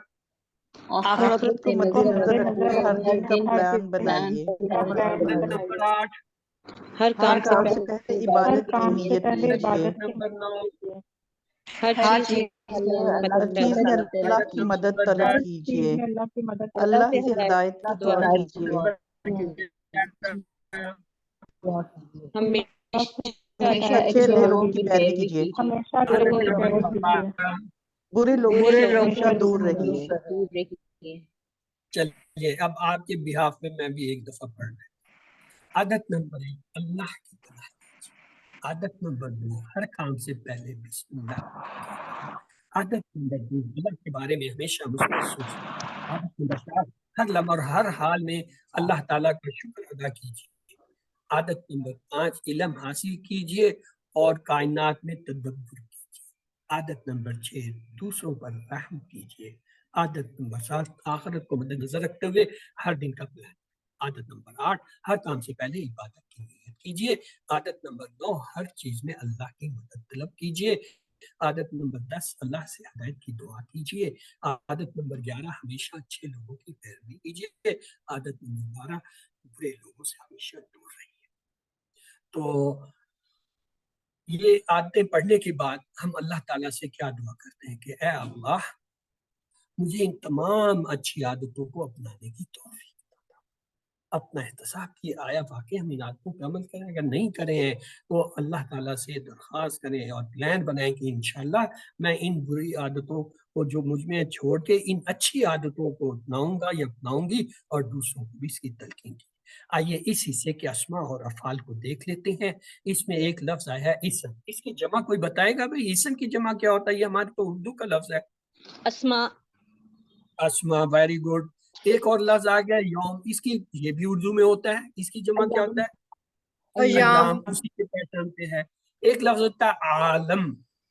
آخرت کو مد نظر رکھتے ہر دن کا پلان بنائیے. عادت نمبر 8 ہر ہر کام کام سے پہلے عبادت کی نیت لیجیے. نمبر 9 ہر چیز میں اللہ کی مدد طلب کیجیے. اللہ سے ہدایت کی دعا کیجیے. ہمیشہ اچھے لوگوں کی پیروی کیجیے. برے لوگوں سے ہمیشہ دور رہیے. چلیے اب آپ کے بہاف میں میں بھی ایک دفعہ پڑھ رہا ہوں۔ عادت نمبر 1 اللہ کی پناہ لیجیے۔ عادت نمبر 2 ہر کام سے پہلے بسم اللہ کیجیے۔ عادت نمبر 2 اللہ کے بارے میں ہمیشہ مثبت سوچیے۔ عادت نمبر 4 ہر لمحہ اور ہر حال میں اللہ تعالیٰ کا شکر ادا کیجیے۔ عادت نمبر 5 علم حاصل کیجیے اور کائنات میں تدبر کیجیے۔ عادت نمبر 6 دوسروں پر رحم کیجیے۔ عادت نمبر 7 آخرت کو مد نظر رکھتے ہوئے ہر دن کا پلان۔ عادت نمبر 8 ہر کام سے پہلے عبادت کی نیت کیجیے۔ عادت نمبر 9 ہر چیز میں اللہ کی مدد طلب کیجیے۔ عادت نمبر 10 اللہ سے ہدایت کی دعا کیجیے۔ عادت نمبر 11 ہمیشہ اچھے لوگوں کی پیروی کیجیے۔ عادت نمبر 12 برے لوگوں سے ہمیشہ دور رہیے۔ تو یہ عادتیں پڑھنے کے بعد ہم اللہ تعالیٰ سے کیا دعا کرتے ہیں کہ اے اللہ مجھے ان تمام اچھی عادتوں کو اپنانے کی توفیق عطا۔ اپنا احتساب کیے آیا واقعی ہم ان عادتوں پہ عمل کریں، اگر نہیں کرے ہیں تو اللہ تعالیٰ سے درخواست کریں اور پلان بنائیں کہ انشاءاللہ میں ان بری عادتوں کو جو مجھ میں چھوڑ کے ان اچھی عادتوں کو اپناؤں گا یا اپناؤں گی اور دوسروں کو بھی اس کی تلقین کی۔ آئیے اس حصے کے اسماء اور افعال کو دیکھ لیتے ہیں۔ اس میں ایک لفظ آیا ہے اسم، اس کی جمع کوئی بتائے گا بھائی اسم کی جمع کیا ہوتا ہے؟ یہ ہمارے تو اردو کا لفظ ہے اسماء، اسما، ویری گڈ۔ ایک اور لفظ آ گیا یوم، اس کی یہ بھی اردو میں ہوتا ہے، اس کی جمع کیا ہوتا ہے؟ ایام، اسی کے پیٹرن پہ ہے۔ ایک لفظ ہوتا ہے عالم،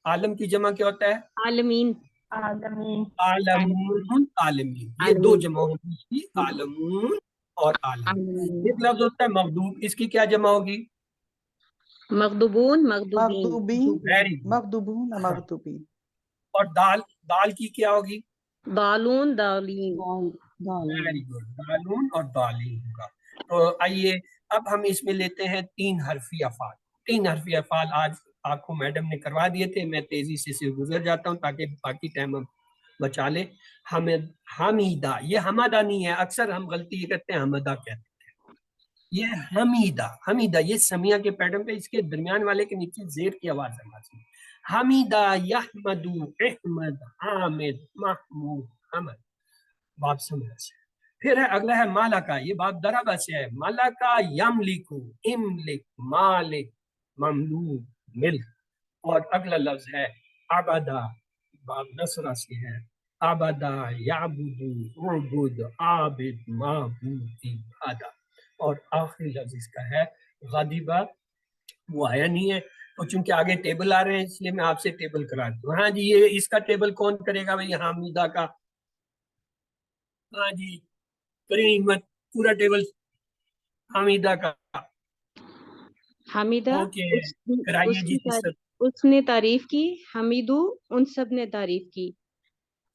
عالم کی جمع کیا ہوتا ہے؟ عالمین، عالمین، عالمون، عالمین، یہ دو جمع ہوگی اس کی، عالمون اور عالمین۔ ایک لفظ ہوتا ہے مغضوب، اس کی کیا جمع ہوگی؟ مغضوبون، مغضوبین، مغضوبین، ویری گڈ۔ مغضوبون اور مغضوبین۔ اور دال، دال کی کیا ہوگی؟ دالون، دالین، ویری گڈ، دالون اور دالین ہوگا۔ تو آئیے اب ہم اس میں لیتے ہیں 3 حرفی افعال۔ 3 حرفی افعال آج آپ کو میڈم نے کروا دیے تھے، میں تیزی سے گزر جاتا ہوں تاکہ باقی ٹائم ہم بچا لیں۔ حمد، حمیدہ، یہ حمدہ نہیں ہے، اکثر ہم غلطی یہ کرتے ہیں حمدہ کہتے ہیں، یہ حمیدہ، حمیدہ یہ سمیہ کے پیٹرن پہ اس کے درمیان والے کے نیچے زیر کی آواز ہے لازمی۔ حمیدہ، یحمدو، احمد، حامد، محمود، حمد، باب سمجھ سے۔ پھر ہے اگلا ہے مالکا، یہ باب دربہ سے ہے، مالکا یملکو، املک، مالک، مملوک، ملک۔ اور اگلا لفظ ہے عبدہ، باب نصرہ سے ہے، عبدہ، یعبدو، عبد، عابد، معبود، عبادہ۔ اور آخری لفظ اس کا ہے غضبہ، وہ آیا نہیں ہے تو چونکہ آگے ٹیبل آ رہے ہیں اس لیے میں آپ سے ٹیبل کرا دوں۔ ہاں جی، یہ اس کا ٹیبل کون کرے گا بھائی؟ حمیدہ کا، ہاں جی کریم مت پورا ٹیبل حمیدہ کا۔ حمیدہ، اوکے کرائیے جی سسٹر۔ اس نے تعریف کی، حمیدو ان سب نے تعریف کی،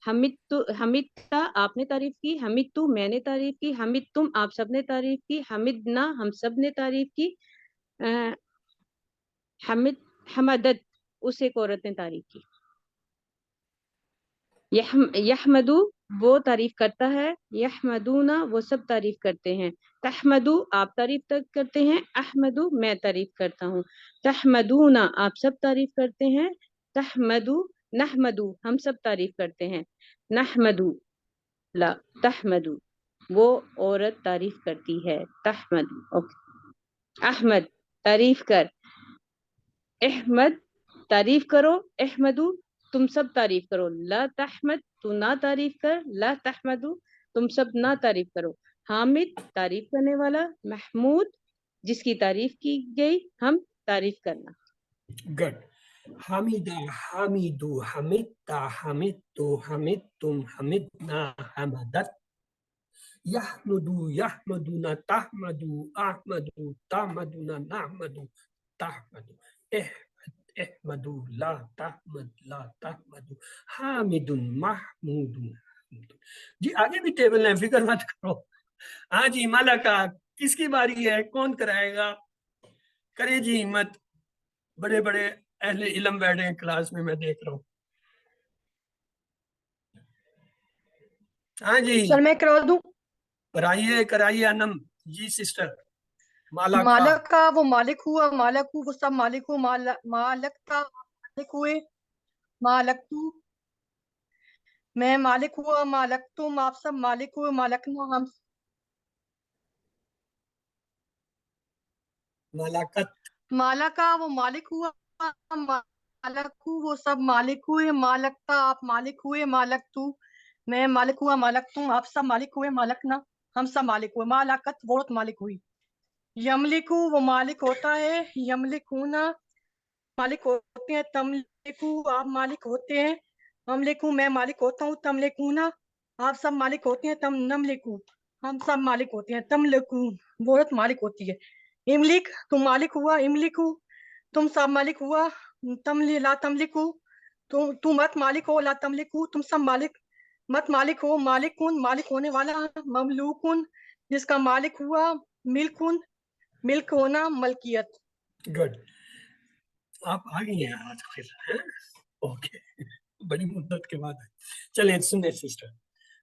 حمدتا آپ نے تعریف کی، حمدتو میں نے تعریف کی، حمدتم آپ سب نے تعریف کی، حمدنا ہم سب نے تعریف کی، حمدت اس ایک عورت نے تعریف کی۔ یحمدو وہ تعریف کرتا ہے، یحمدونا وہ سب تعریف کرتے ہیں، تحمدو آپ تعریف کرتے ہیں، احمدو میں تعریف کرتا ہوں، تحمدونا آپ سب تعریف کرتے ہیں، تحمدو نحمدو ہم سب تعریف کرتے ہیں، نحمدو لا تحمدو وہ عورت تعریف کرتی ہے، تحمدو اوکے۔ احمد تعریف کر، احمد تعریف کرو، احمدو تم سب تعریف کرو، لا تحمد تو نہ تعریف کر، لا تحمدو تم سب نہ تعریف کرو، حامد تعریف کرنے والا، محمود جس کی تعریف کی گئی، ہم تعریف کرنا۔ گڈ۔ حمیدہ، حمیدو، حمدتا، حمدتو، حمدتم، حمدنا، حمدت، یحمدو، یحمدونا، تحمدو، احمدو، تحمدونا، نحمدو، تحمدو، احمدو، لا تحمد، لا تحمدو، حامد، محمود، حمد۔ جی آگے بھی ٹیبل ہے، فکر مت کرو۔ ہاں جی مالکا، کس کی باری ہے؟ کون کرائے گا؟ کرے جی ہمت، بڑے بڑے اہل علم بیٹھے ہیں کلاس میں دیکھ رہا ہوں۔ ہاں جی سر میں کرا دوں؟ کرائیے انم جی سسٹر۔ مالکا، مالک کا وہ مالک ہوا، مالک ہو وہ سب مالک ہو، مالک کا مالک ہوئے، مالک تو میں مالک ہوا مالک تم آپ سب مالک ہوئے مالکنا ہم ملاکت مالکا وہ مالک ہوا مالک ہوں وہ سب مالک ہوئے مالکتا آپ مالک ہوئے مالک تو میں مالک ہوا مالک تم آپ سب مالک ہوئے مالکنا ہم سب مالک ہوئے مالکت وہ عورت مالک ہوئی یملکو وہ مالک ہوتا ہے یملکونا مالک ہوتے ہیں تملکو آپ مالک ہوتے ہیں املکو میں مالک ہوتا ہوں تملکونا آپ سب مالک ہوتے ہیں تم نملکو ہم سب مالک ہوتے ہیں تملکو وہ عورت مالک ہوتی ہے املک تم مالک ہوا املکو تم سب مالک ہوا لا تملکو تم مت مالک ہو لا تملکو تم سب مالک مت مالک ہو مالکن مالک ہونے والا مملوکن جس کا مالک ہوا ملکن ملک ہونا ملکیت گڈ آپ آ گئی ہیں آج پھر اوکے بڑی مدت کے بعد چلیں سنیں سسٹر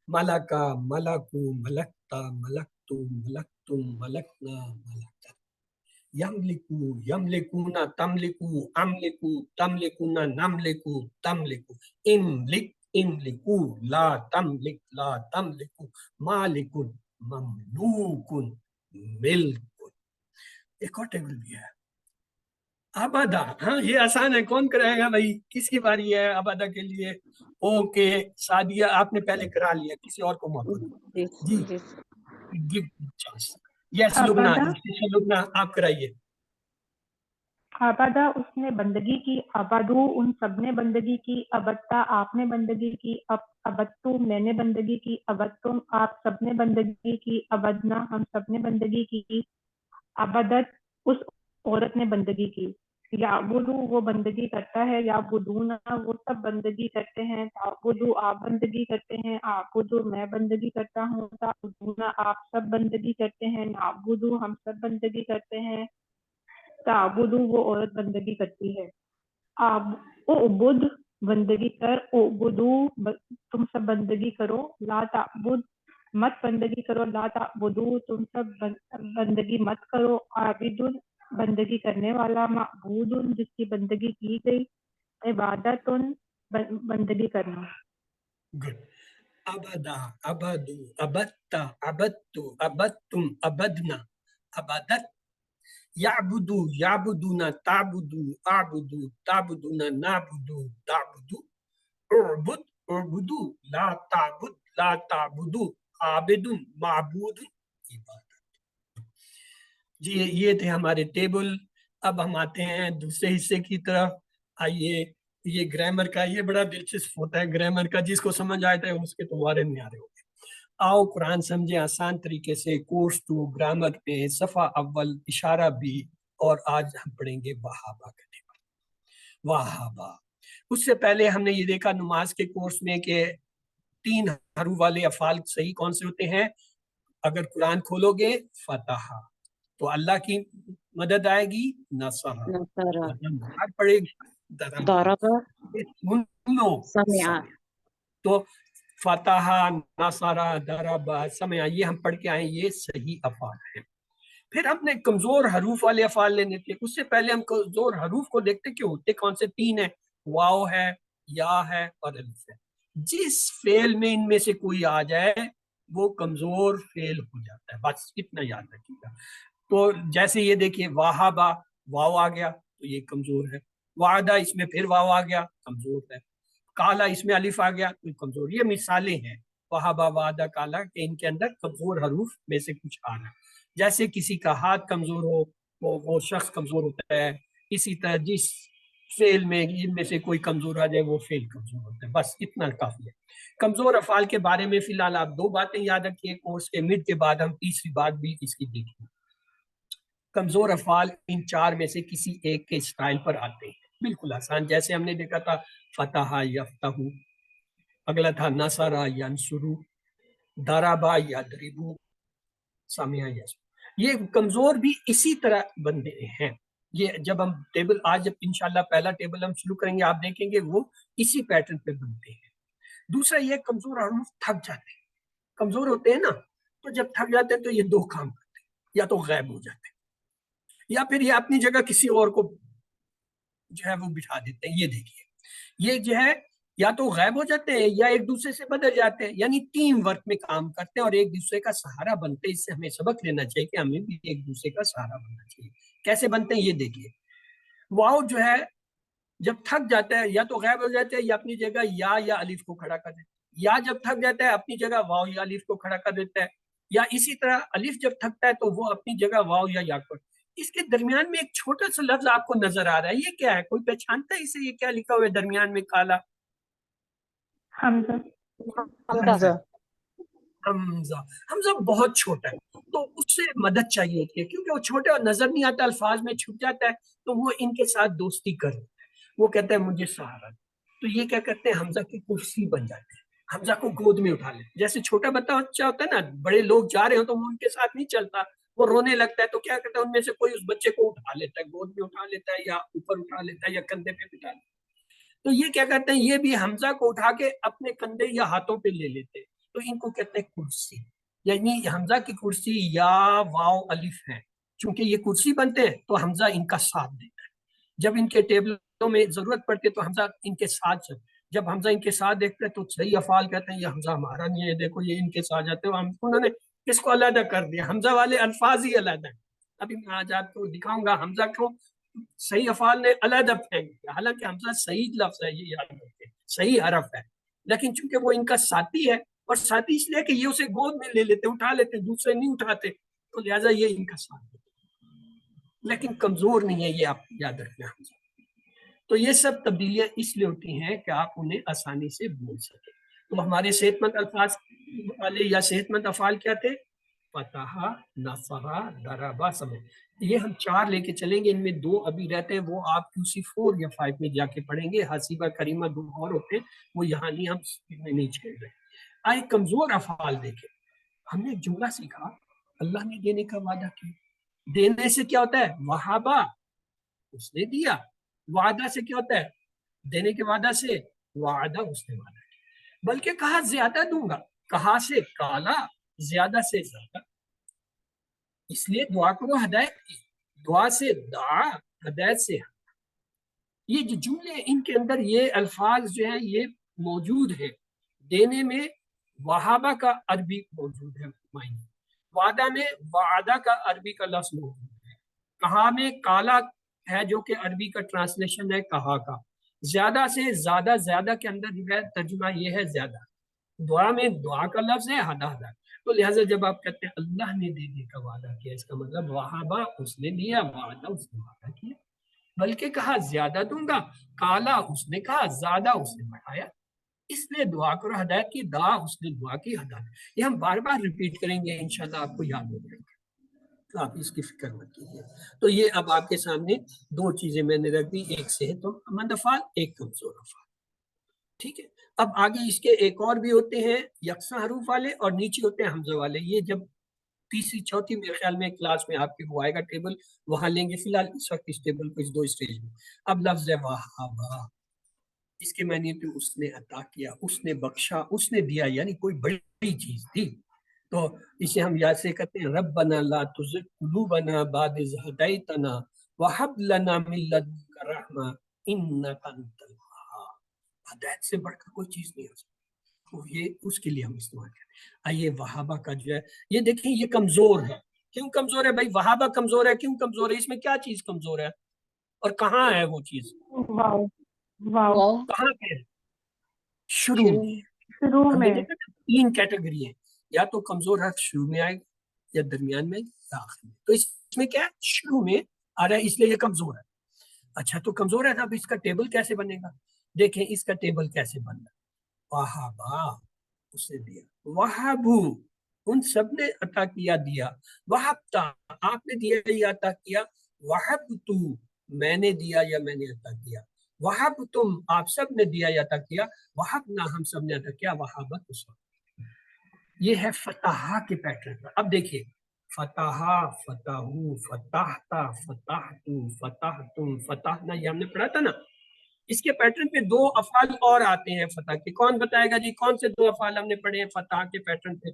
ملکا ملکو ملکتا ملکتو ملکتم ملکنا ملکت یملکو یملکونا تملکو املکو تملکونا نملکو تملکو املک املکو لا تملک لا تملکو مالکن مملوکن ملکن ایک اور ٹیبل بھی ہے ابدا ہاں یہ آسان ہے کون کرائے گا بھائی کس کی باری ہے ابدا کے لیے اوکے سعدیہ آپ نے پہلے کرا لیا کسی اور کو موقع دو جی گیو چانس یس لبنہ لبنہ آپ کرائیے ابدا اس نے بندگی کی ابدو ان سب نے بندگی کی ابتا آپ نے بندگی کی ابدتو میں نے بندگی کی ابدتم آپ سب نے بندگی کی ابدنا ہم سب نے بندگی کی ابدت اس عورت نے بندگی کی یعبدو وہ بندگی کرتا ہے یعبدونا وہ سب بندگی کرتے ہیں تعبدو آپ بندگی کرتے ہیں اعبدو میں بندگی کرتا ہوں تعبدونا آپ سب بندگی کرتے ہیں نعبدو ہم سب بندگی کرتے ہیں تعبدو وہ عورت بندگی کرتی ہے اعبد بندگی کر اعبدو تم سب بندگی کرو لا تعبد مت بندگی کرو لا تعبدو تم سب بندگی مت کرو عابد بندگی کرنے والا معبود جس کی بندگی کی گئی عبادت بندگی کرنا گڈ ابدا ابدو ابدتا ابدتو ابدتم ابدنا ابدت یعبدو یعبدونا تعبدو اعبدو تعبدونا نعبدو تعبدو اعبد اعبدو لا تعبد لا تعبدو عابد معبود عبادت جی یہ تھے ہمارے ٹیبل اب ہم آتے ہیں دوسرے حصے کی طرف آئیے یہ گرامر کا یہ بڑا دلچسپ ہوتا ہے گرامر کا جس کو سمجھ آتا ہے اس کے تو وارے نہیں آ رہے ہوتے آؤ قرآن سمجھے آسان طریقے سے کورس 2 گرامر پہ صفحہ اول اشارہ بھی اور آج ہم پڑھیں گے وہابہ کا ٹیبل وہابہ اس سے پہلے ہم نے یہ دیکھا نماز کے کورس میں کہ 3 حروف والے افعال صحیح کون سے ہوتے ہیں اگر قرآن کھولو گے فتح تو اللہ کی مدد آئے گی نصر پڑے گی سمع تو فتح نصر ضرب سمع یہ ہم پڑھ کے آئے یہ صحیح افعال ہیں پھر ہم نے کمزور حروف والے افعال لینے تھے اس سے پہلے ہم کمزور حروف کو دیکھتے کیوں ہوتے کون سے 3 ہیں واو ہے یا ہے اور الف ہے جس فعل میں ان میں سے کوئی آ جائے وہ کمزور فعل ہو جاتا ہے بس اتنا یاد رکھیے گا تو جیسے یہ دیکھیے واہبا واو آ گیا تو یہ کمزور ہے وعدہ اس میں پھر واو آ گیا کمزور ہے کالا اس میں الف آ گیا تو کمزور یہ مثالیں ہیں وہابا وعدہ کالا کہ ان کے اندر کمزور حروف میں سے کچھ آ رہا ہے جیسے کسی کا ہاتھ کمزور ہو وہ شخص کمزور ہوتا ہے اسی طرح جس فعل میں ان میں سے کوئی کمزور آ جائے وہ فعل کمزور ہوتا ہے بس اتنا کافی ہے کمزور افعال کے بارے میں فی الحال آپ 2 باتیں یاد رکھیے کورس کے مڈ کے بعد ہم تیسری بات بھی اس کی دیکھیں کمزور افعال ان 4 میں سے کسی ایک کے اسٹائل پر آتے ہیں بالکل آسان جیسے ہم نے دیکھا تھا فتح یفتح اگلا تھا نصر ینصر ضربا یضرب سمع یسمع یہ کمزور بھی اسی طرح بنتے ہیں یہ جب ہم ٹیبل آج جب انشاءاللہ پہلا ٹیبل ہم شروع کریں گے آپ دیکھیں گے وہ اسی پیٹرن پہ بنتے ہیں دوسرا یہ کمزور حروف تھک جاتے ہیں کمزور ہوتے ہیں نا تو جب تھک جاتے ہیں تو یہ 2 کام کرتے ہیں یا تو غائب ہو جاتے ہیں یا پھر یہ اپنی جگہ کسی اور کو جو ہے وہ بٹھا دیتے ہیں یہ دیکھیے یہ جو ہے یا تو غائب ہو جاتے ہیں یا ایک دوسرے سے بدل جاتے ہیں، یعنی ٹیم ورک میں کام کرتے ہیں اور ایک دوسرے کا سہارا بنتے ہیں۔ اس سے ہمیں سبق لینا چاہیے کہ ہمیں بھی ایک دوسرے کا سہارا بننا چاہیے۔ کیسے بنتے ہیں یہ دیکھیے، واؤ جو ہے جب تھک جاتا ہے یا تو غائب ہو جاتا ہے یا اپنی جگہ یا الف کو کھڑا کر دیتا ہے، یا جب تھک جاتا ہے اپنی جگہ واؤ یا الف کو کھڑا کر دیتا ہے، یا اسی طرح الف جب تھکتا ہے تو وہ اپنی جگہ واؤ یا کو۔ اس کے درمیان میں ایک چھوٹا سا لفظ آپ کو نظر آ رہا ہے، یہ کیا ہے؟ کوئی پہچانتا ہے اسے؟ یہ کیا لکھا ہوا ہے درمیان میں کالا؟ حمزہ۔ حمزہ۔ حمزہ بہت چھوٹا ہے تو اس سے مدد چاہیے ہوتی ہے، کیونکہ وہ چھوٹے اور نظر نہیں آتا، الفاظ میں چھپ جاتا ہے، تو وہ ان کے ساتھ دوستی کر لیتا ہے، وہ کہتا ہے مجھے سہارا دے۔ تو یہ کیا کرتے ہیں، حمزہ کی کرسی بن جاتے ہیں، حمزہ کو گود میں اٹھا لیتے ہیں۔ جیسے چھوٹا بچہ ہوتا ہے نا، بڑے لوگ جا رہے ہو تو وہ ان کے ساتھ نہیں چلتا، وہ رونے لگتا ہے تو کیا کرتا ہے، ان میں سے کوئی اس بچے کو اٹھا لیتا ہے، گود میں اٹھا لیتا ہے یا اوپر اٹھا لیتا ہے یا کندھے پہ بٹھا لیتا ہے۔ تو یہ کیا کرتے ہیں، یہ بھی حمزہ کو اٹھا کے اپنے کندھے یا ہاتھوں پہ لے لیتے ہیں، تو ان کو کہتے ہیں کرسی۔ یعنی حمزہ کی کرسی یا واو الف ہے، چونکہ یہ کرسی بنتے ہیں تو حمزہ ان کا ساتھ دیتا ہے۔ جب ان کے ٹیبلوں میں ضرورت پڑتی ہے تو حمزہ ان کے ساتھ چلتا ہے، جب حمزہ ان کے ساتھ دیکھتے ہیں تو صحیح افعال کہتے ہیں یہ حمزہ ہمارا نہیں ہے، دیکھو یہ ان کے ساتھ جاتے ہیں، انہوں نے اس کو علیحدہ کر دیا، حمزہ والے الفاظ ہی علیحدہ ہیں۔ ابھی میں آج آپ کو دکھاؤں گا حمزہ کو صحیح افعال نے علیحدہ پھینک دیا، حالانکہ حمزہ صحیح لفظ ہے، یہ یاد رکھیں صحیح حرف ہے، لیکن چونکہ وہ ان کا ساتھی ہے، اور ساتھی اس لیے کہ یہ اسے گود میں لے لیتے، اٹھا لیتے، دوسرے نہیں اٹھاتے، تو لہٰذا یہ ان کا ساتھ دیتے، لیکن کمزور نہیں ہے، یہ آپ یاد رکھنا۔ تو یہ سب تبدیلیاں اس لیے ہوتی ہیں کہ آپ انہیں آسانی سے بول سکیں۔ تو ہمارے صحت مند الفاظ والے یا صحت مند افعال کیا تھے؟ فتح، نصح، ضرب، سمع۔ یہ ہم 4 لے کے چلیں گے، ان میں 2 ابھی رہتے ہیں، وہ آپ QC 4 یا 5 میں جا کے پڑھیں گے، حسیبہ، کریمہ 2 اور ہوتے ہیں، وہ یہاں نہیں، ہم میں نہیں چھیڑ رہے۔ آئے کمزور افعال دیکھیں، ہم نے ایک جملہ سیکھا، اللہ نے دینے کا وعدہ کیا، دینے سے کیا ہوتا ہے؟ وہابا، اس نے دیا۔ وعدہ سے کیا ہوتا ہے؟ دینے کے وعدہ سے وعدہ، اس نے وعدہ کیا۔ بلکہ کہا زیادہ دوں گا، کہا سے کالا، زیادہ سے زیادہ۔ اس لیے دعا کرو ہدایت کی، دعا سے دعا، ہدایت سے۔ یہ جو جملے ان کے اندر یہ الفاظ جو ہیں یہ موجود ہیں۔ دینے میں وہابہ کا عربی موجود ہے معنی، وعدہ میں وعدہ کا عربی کا لفظ موجود ہے، کہا میں کالا ہے جو کہ عربی کا ٹرانسلیشن ہے کہا کا، زیادہ سے زیادہ، زیادہ کے اندر جو ہے ترجمہ یہ ہے زیادہ، دعا میں دعا کا لفظ ہے، ہدا ہدا۔ تو لہٰذا جب آپ کہتے ہیں اللہ نے دینے کا وعدہ کیا، اس کا مطلب وہابہ، اس نے دیا، وعدہ، اس نے وعدہ کیا۔ بلکہ کہا زیادہ دوں گا، کالا، اس نے کہا، زیادہ، اس نے بڑھایا۔ اس لیے دعا کرو ہدایت کی، دعا، اس نے دعا کی، ہدایت۔ یہ ہم بار بار ریپیٹ کریں گے، انشاءاللہ آپ کو یاد ہو جائے گا، تو آپ اس کی فکر مت کیجیے۔ تو یہ اب آپ کے سامنے 2 چیزیں میں نے رکھ دی، ایک صحت مند افعال، ایک کمزور افعال، ٹھیک ہے۔ اب آگے اس کے ایک اور بھی ہوتے ہیں یکساں حروف والے، اور نیچے ہوتے ہیں حمزہ والے۔ یہ جب 3ری 4تھی میرے خیال میں کلاس میں آپ کے وہ آئے گا ٹیبل، وہاں لیں گے، فی الحال اس وقت اس ٹیبل کو اس 2 اسٹیج میں۔ اب لفظ ہے وہابہ، اس کے معنی پہ اس نے عطا کیا، اس نے بخشا، اس نے دیا، یعنی کوئی بڑی چیز دی۔ تو اسے ہم یاد سے کہتے ہیں ربنا لا تزغ قلوبنا بعد اذ ہدیتنا وہب لنا من لدنک رحمہ انک انت الوہاب۔ ہدایت سے بڑھ کر کوئی چیز نہیں ہو سکتی، تو یہ اس کے لیے ہم استعمال کریں۔ آئیے وہابہ کا جو ہے یہ دیکھیں، یہ کمزور ہے۔ کیوں کمزور ہے بھائی؟ وہابہ کمزور ہے، کیوں کمزور ہے؟ اس میں کیا چیز کمزور ہے اور کہاں ہے وہ چیز؟ واو، واو کہاں پہ ہے؟ شروع میں۔ شروع ہم نے میں۔ دیکھا 3 کیٹیگری ہیں، یا تو کمزور حرف شروع میں آئے گا، یا درمیان میں، یا آخر میں۔ تو اس میں کیا ہے؟ شروع میں آ رہا ہے، اس لیے یہ کمزور ہے۔ اچھا تو کمزور ہے، اب اس کا ٹیبل کیسے بنے گا؟ دیکھیں اس کا ٹیبل کیسے بن رہا ہے۔ وہابا، اس نے دیا، وہابو، ان سب نے عطا کیا، دیا، وہبتا، آپ نے دیا یا عطا کیا، وہبتو، میں نے دیا یا میں نے عطا کیا، وہبتم، آپ سب نے دیا یا عطا کیا، وہبنا، ہم سب نے عطا کیا، وہبت، اس وقت۔ یہ ہے فتحہ کے پیٹرن پر۔ اب دیکھیے فتحہ، فتحو، فتحتا، فتحتو، فتحتم، فتحنا، یہ ہم نے پڑھا تھا نا۔ اس کے پیٹرن پہ 2 افعال اور آتے ہیں فتح کے، کون بتائے گا جی کون سے 2 افعال ہم نے پڑھے ہیں فتح کے پیٹرن پہ؟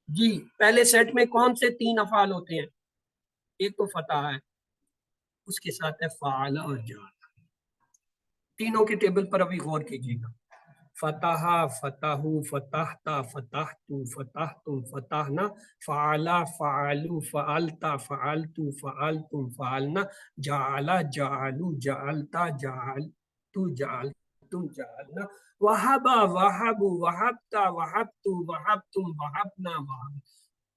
جی پہلے سیٹ میں کون سے 3 افعال ہوتے ہیں؟ ایک تو فتح ہے، اس کے ساتھ ہے فعل اور جعل۔ تینوں کے ٹیبل پر ابھی غور کیجیے گا. فتحا فتحو فتحتا فتحتو فتحتم فتحنا فعلا فعلو فعلتا فعلتو فعلتم فعلنا جعلا جعلو جعلتا جعلتو جعلتم جعلنا وہبا وہبو وہبتا وہبتو وہبتم وہبنا وہب.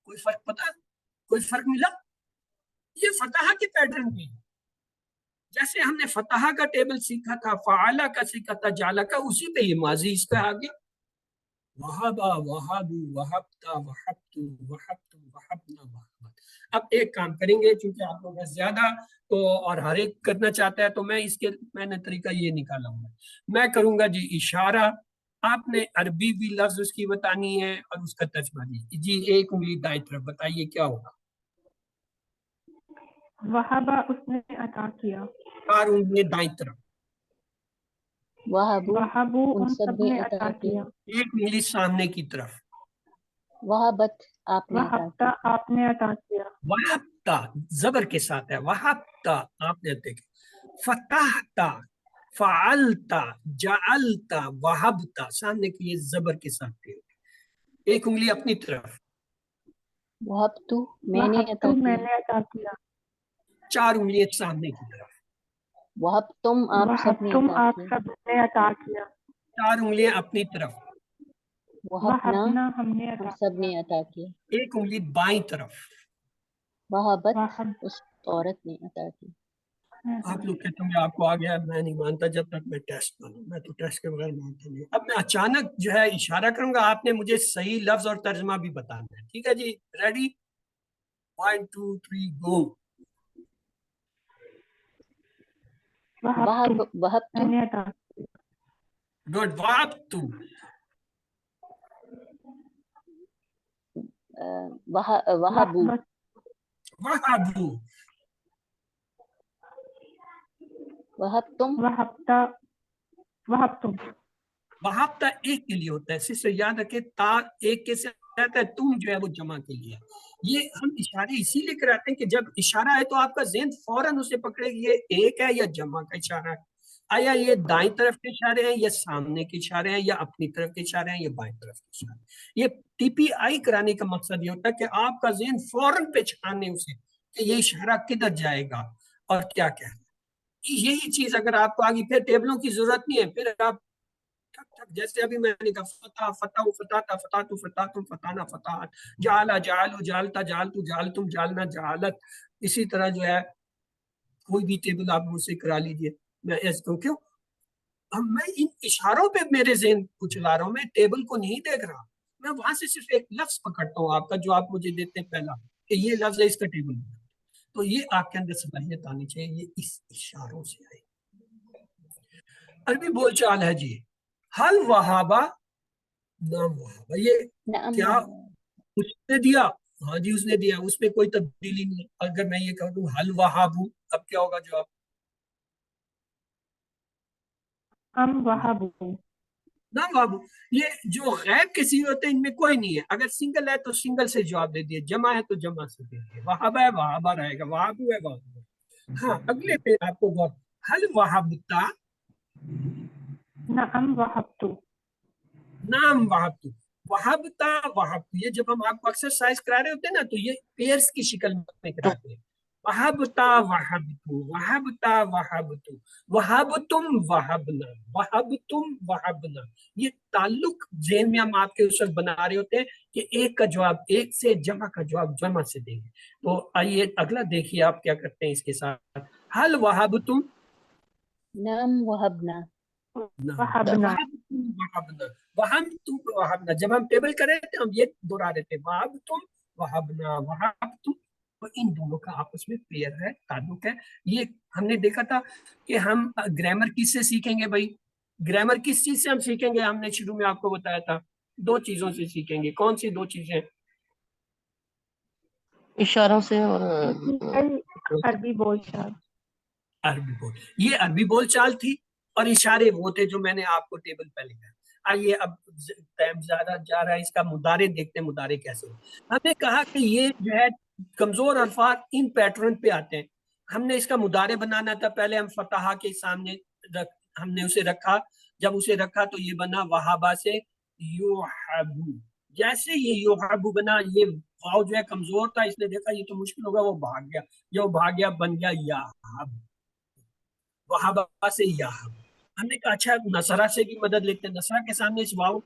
کوئی فرق پتا؟ کوئی فرق ملا؟ یہ فتح کے پیٹرن میں جیسے ہم نے فتح کا ٹیبل سیکھا تھا، فعلا کا سیکھا تھا، جعلا کا، اسی پہ یہ ماضی اس کا آ گیا. وہبا وہبو وہبتا وہبتو وہبتم وہبنا وہب. اب ایک کام کریں گے، چونکہ آپ لوگ زیادہ تو اور ہر ایک کرنا چاہتا ہے، تو میں نے طریقہ یہ نکالا ہوں. میں کروں گا جی اشارہ، آپ نے عربی بھی لفظ اس کی بتانی ہے اور اس کا ترجمہ جی. ایک انگلی دائیں طرف بتائیے کیا ہوگا. وہابا اس نے عطا کیا. 4 انگلیاں دائیں طرف. وہابو ان سب نے عطا کیا. ایک انگلی سامنے کی طرف. وہابت آپ نے عطا وہبتا آپ نے عطا کیا. وہبتا زبر کے ساتھ ہے، وہبتا آپ نے عطا کیا. فتحتا فعلتا جعلتا وہبتا سامنے کی یہ زبر کے ساتھ ہے. ایک انگلی اپنی طرف. وہبتو میں نے عطا وہبتو میں کیا. نے عطا کیا. 4 انگلیاں سامنے کی طرف. وہبتم آپ سب نے وہبتم عطا آپ کیا. سب نے عطا کیا. 4 انگلیاں اپنی طرف. وہبنا وہبنا ہم نے ہم عطا سب کیا. نے عطا کیا. ایک انگلی بائیں طرف. وہبت وہب اس عورت نے عطا کی. آپ لوگ کہتے ہیں آپ کو آ گیا، میں نہیں مانتا جب تک میں ٹیسٹ نہ لوں. میں تو ٹیسٹ کے بغیر مانتا نہیں. اب میں اچانک جو ہے اشارہ کروں گا، آپ نے مجھے صحیح لفظ اور ترجمہ بھی بتانا ہے. ٹھیک ہے جی؟ ریڈی؟ 1 2 3 گو. وہبتو میں نے عطا کیا. گڈ. وہبتو. وہبو وہبو. وہبتم وہبتا وہبتم. وہبتا ایک کے لیے ہوتا ہے. سسٹر یاد رکھے، تا ایک کے سے آتا ہے، تم جو ہے وہ جمع کے لیے. یہ ہم اشارے اسی لیے کراتے ہیں کہ جب اشارہ ہے تو آپ کا ذہن فوراً اسے پکڑے کہ یہ ایک ہے یا جمع کا اشارہ ہے. آیا یہ دائیں طرف کے اشارے ہیں یا سامنے کے اشارے ہیں یا اپنی طرف کے اشارے ہیں یا بائیں طرف کے اشارے ہیں. یہ ٹی پی آئی کرانے کا مقصد یہ ہوتا ہے کہ آپ کا ذہن فوراً پہچانے اسے کہ یہ اشارہ کدھر جائے گا اور کیا کہنا ہے. یہی چیز اگر آپ کو آگے پھر ٹیبلوں کی ضرورت نہیں ہے. پھر آپ جیسے ابھی میں نے کہا فتح فتح فتحتا فتحتو فتحتم فتحنا فتحت، جعلا جعلو جعلتا جعلتو جعلتم جعلنا جعلت. اسی طرح جو ہے کوئی بھی ٹیبل آپ مجھ سے کرا لیجئے. میں کیوں میں ان اشاروں پہ میرے ذہن کو چلا رہا ہوں، میں ٹیبل کو نہیں دیکھ رہا. میں وہاں سے صرف ایک لفظ پکڑتا ہوں آپ کا جو آپ مجھے دیتے ہیں پہلا کہ یہ لفظ ہے، اس کا ٹیبل. تو یہ آپ کے اندر صلاحیت آنی چاہیے، یہ اس اشاروں سے آئے. عربی بول چال ہے جی. حل وہابا نام وہابا. یہ کیا اس نے دیا؟ ہاں جی اس نے دیا، اس میں کوئی تبدیلی نہیں. اگر میں یہ کہوں حل وہابو، اب کیا ہوگا جواب؟ ام وہبو. نام وہابو. یہ جو غیب کے صیغے ہوتے ہیں ان میں کوئی نہیں ہے. اگر سنگل ہے تو سنگل سے جواب دے دیے، جمع ہے تو جمع سے دے دیے. وہابا ہے وہابا رہے گا، وہابو ہے وہابو. ہاں اگلے پہ آپ کو غور. حل وہابتا نعم وہبتو. نام وہبتو. وہبتا وہبتو. یہ جب ہم آپ کو ایکسرسائز کرا رہے ہوتے ہیں نا تو یہ پیئرز کی شکل میں کراتے ہیں. وہبتا وہبتو وہبتا وہبتو وہبتم وہبنا وہبتم وہبنا. یہ تعلق ذہن میں ہم آپ کے اس وقت بنا رہے ہوتے ہیں کہ ایک کا جواب ایک سے، جمع کا جواب جمع سے دیں گے. تو آئیے اگلا دیکھیے آپ کیا کرتے ہیں اس کے ساتھ. حل وہبتم نعم وہبنا. وہبنا. وہبنا. جب ہم ٹیبل کر رہے تھے ہم یہ دہرا رہے تھے وہبتم وہبنا وہبتم. تو ان دونوں کا آپس میں پیئر ہے، تعلق ہے. یہ ہم نے دیکھا تھا کہ ہم گرامر کس سے سیکھیں گے بھائی؟ گرامر کس چیز سے ہم سیکھیں گے؟ ہم نے شروع میں آپ کو بتایا تھا 2 چیزوں سے سیکھیں گے. کون سی 2 چیزیں؟ اشاروں سے اور عربی بول چال. عربی بول. یہ عربی بول چال تھی اور اشارے وہ تھے جو میں نے آپ کو ٹیبل پہ لکھا. آئیے اب ٹائم زیادہ جا رہا ہے، اس کا مضارع دیکھتے ہیں مضارع کیسے. ہم نے کہا کہ یہ جو ہے کمزور الفاظ ان پیٹرن پہ آتے ہیں. ہم نے اس کا مضارع بنانا تھا. پہلے ہم فتح کے سامنے ہم نے اسے رکھا، جب اسے رکھا تو یہ بنا وہابا سے یوحبو. جیسے یہ یوحبو بنا، یہ واو جو ہے کمزور تھا، اس نے دیکھا یہ تو مشکل ہوگا، وہ بھاگ گیا. جو بھاگ گیا بن گیا یاہب، وہابا سے یاہب. ہم نے کہا اچھا نصرہ سے بھی مدد لیتے ہیں. نصرہ کے سامنے اس واو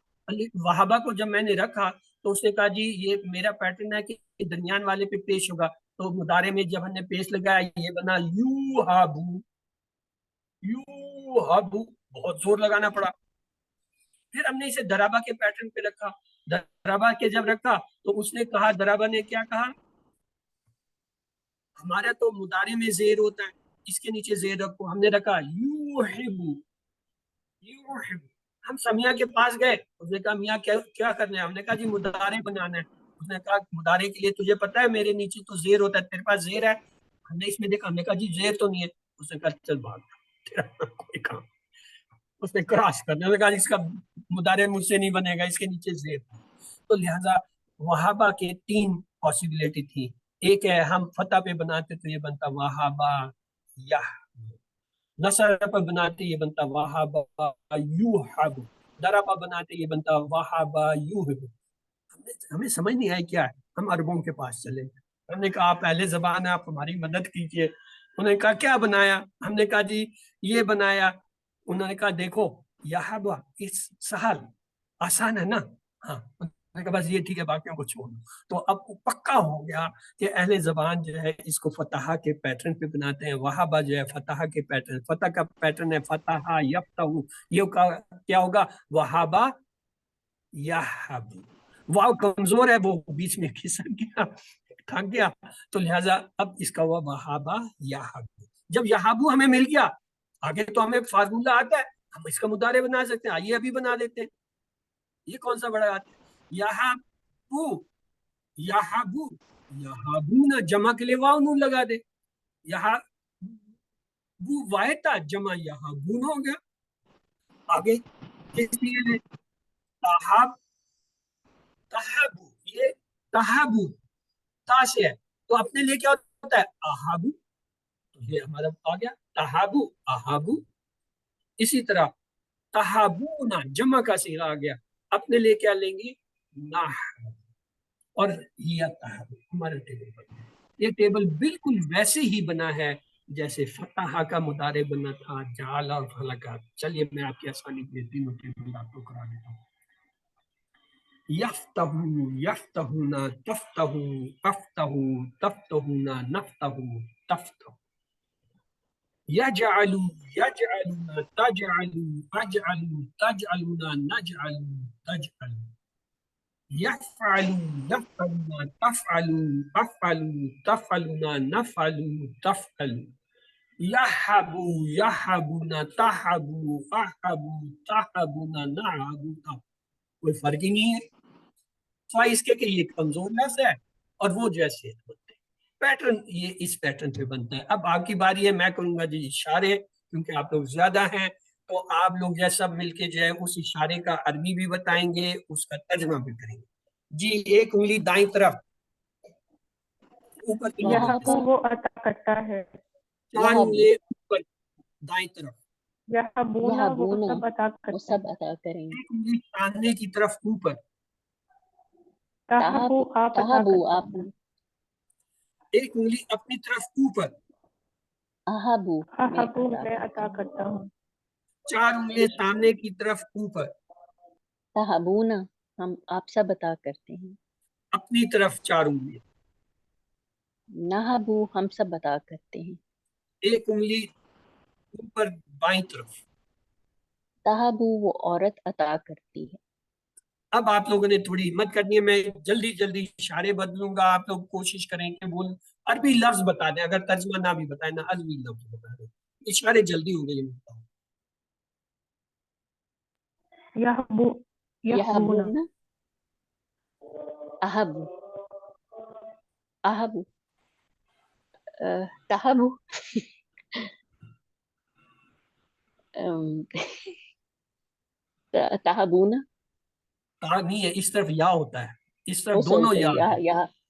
وہابا کو جب میں نے رکھا تو اس نے کہا جی یہ میرا پیٹرن ہے کہ درمیان والے پہ پیش ہوگا. تو مضارع میں جب ہم نے پیش لگایا یہ بنا یوحبو. یوحبو بہت زور لگانا پڑا. پھر ہم نے اسے درابا کے پیٹرن پہ رکھا. درابا کے جب رکھا تو اس نے کہا، درابا نے کیا کہا، ہمارا تو مضارع میں زیر ہوتا ہے، اس کے نیچے زیر رکھو. ہم نے رکھا یوحبو. یوحبو. ہم سمیہ کے پاس گئے، اس نے کہا میاں کیا کرنا ہے؟ ہم نے کہا جی مضارع بنانا ہے. اس نے کہا مضارع کے لیے تجھے پتا ہے میرے نیچے تو زیر ہوتا ہے، تیرے پاس زیر ہے؟ ہم نے اس میں دیکھا، ہم نے کہا جی زیر تو نہیں ہے. اس نے کہا چل بھاگ تیرا کوئی کام. اس نے کراس کرنا، اس نے کہا اس کا مضارع مجھ سے نہیں بنے گا، اس کے نیچے زیر. تو لہذا وہابا کے 3 پاسبلٹی تھی. ایک ہے ہم فتح پہ بناتے تو یہ بنتا وہابا یح، نصر پر بناتے یہ بنتا وہابا یوحب، دربا بناتے یہ بنتا وہابا یوحب. ہمیں سمجھ نہیں آئی کیا ہے. ہم عربوں کے پاس چلے، ہم نے کہا آپ اہل زبان ہیں، آپ ہماری مدد کیجئے. انہوں نے کہا کیا بنایا؟ ہم نے کہا جی یہ بنایا. انہوں نے کہا دیکھو یحبا اس سہل آسان ہے نا. ہاں نے کہا بس یہ ٹھیک ہے، باقیوں کو چھوڑ دو. تو اب پکا ہو گیا کہ اہل زبان جو ہے اس کو فتح کے پیٹرن پہ بناتے ہیں. وہابا جو ہے فتح کے پیٹرن، فتح کا پیٹرن ہے فتح یفتح. یہ کیا ہوگا وہابا یحب. واو کمزور ہے، وہ بیچ میں کھسک گیا، تھک گیا، تو لہٰذا اب اس کا ہوا وہابا یحب. جب یحبو ہمیں مل گیا، آگے تو ہمیں فارمولہ آتا ہے، ہم اس کا مضارع بنا سکتے ہیں. آئیے ابھی بنا دیتے ہیں. یہ کون سا بڑا آتا ہے؟ یحبو. یحبو، یحبونا جمع کے لیے واو نون لگا دے. یحبو واحد تھا، جمع یحبون ہو گیا. آگے کس لیے تحب، تحبو، یہ تحبو تا سے ہے تو اپنے لیے کیا ہوتا ہے احابو. تو یہ ہمارا آ گیا تحابو احابو. اسی طرح تحابونا جمع کا صیغہ آ گیا، اپنے لیے کیا لیں گے نحب. اور یہ تحابو ہمارے ٹیبل پر. یہ ٹیبل بالکل ویسے ہی بنا ہے جیسے فتح کا مضارع بنا تھا، جعل اور خلقات. چلیے میں آپ کی آسانی کے لیے تینوں ٹیبل آپ کو کرا دیتا ہوں. یفتح، یفتحون، تفتح، افتح، تفتحون، نفتح، تفتح. یجعل، یجعلون، تجعل، اجعل، تجعلون، نجعل، تجعل. یفعل، یفعلون، تفعل، افعل، تفعلون، نفعل، تفعل. یحب، یحبون، تحب، احب، تحبون، نحب، تحب. کوئی فرق ہی نہیں ہے سوائے اس کے کہ یہ کمزور لفظ ہے اور وہ جیسے بنتے ہیں. پیٹرن یہ اس پیٹرن پہ بنتا ہے. اب آپ کی باری ہے، میں کروں گا جی اشارے، کیونکہ آپ لوگ زیادہ ہیں تو آپ لوگ جو ہے سب مل کے جو ہے اس اشارے کا عربی بھی بتائیں گے، اس کا ترجمہ بھی کریں گے. جی ایک انگلی دائیں طرف اوپر کی یہاں طرف، کو وہ عطا کرتا ہے. 4 انگلی اوپر دائیں طرف، یہاں بونا وہ یہبون سب عطا وہ کرتا سب ہے. عطا کریں گے. ایک انگلی سامنے کی طرف اوپر، تحبو آپ عطا تحبو کرتے آپ، ہیں. ایک انگلی اپنی طرف اوپر، احبو میں احبو عطا میں کرتا عطا ہوں. کرتا ہوں. 4 انگلی سامنے کی طرف اوپر، تحبون ہم آپ سب عطا کرتے ہیں. اپنی طرف 4 انگلی، نہبو ہم سب عطا کرتے ہیں. ایک انگلی اوپر بائیں طرف. تحبو وہ عورت عطا کرتی ہے. اب آپ لوگوں نے تھوڑی ہمت کرنی ہے، میں جلدی جلدی اشارے بدلوں گا، آپ لوگ کوشش کریں کہ وہ عربی لفظ بتا دیں، اگر ترجمہ نہ بھی بتائیں نا عربی لفظ بتا دیں. اشارے جلدی ہو گئے. یحبو، یحبونا، یہبون احبو، احبو، تحبو تحبون نہیں ہے، اس طرف یا ہوتا ہے، اس طرف او دونوں سوری یا یا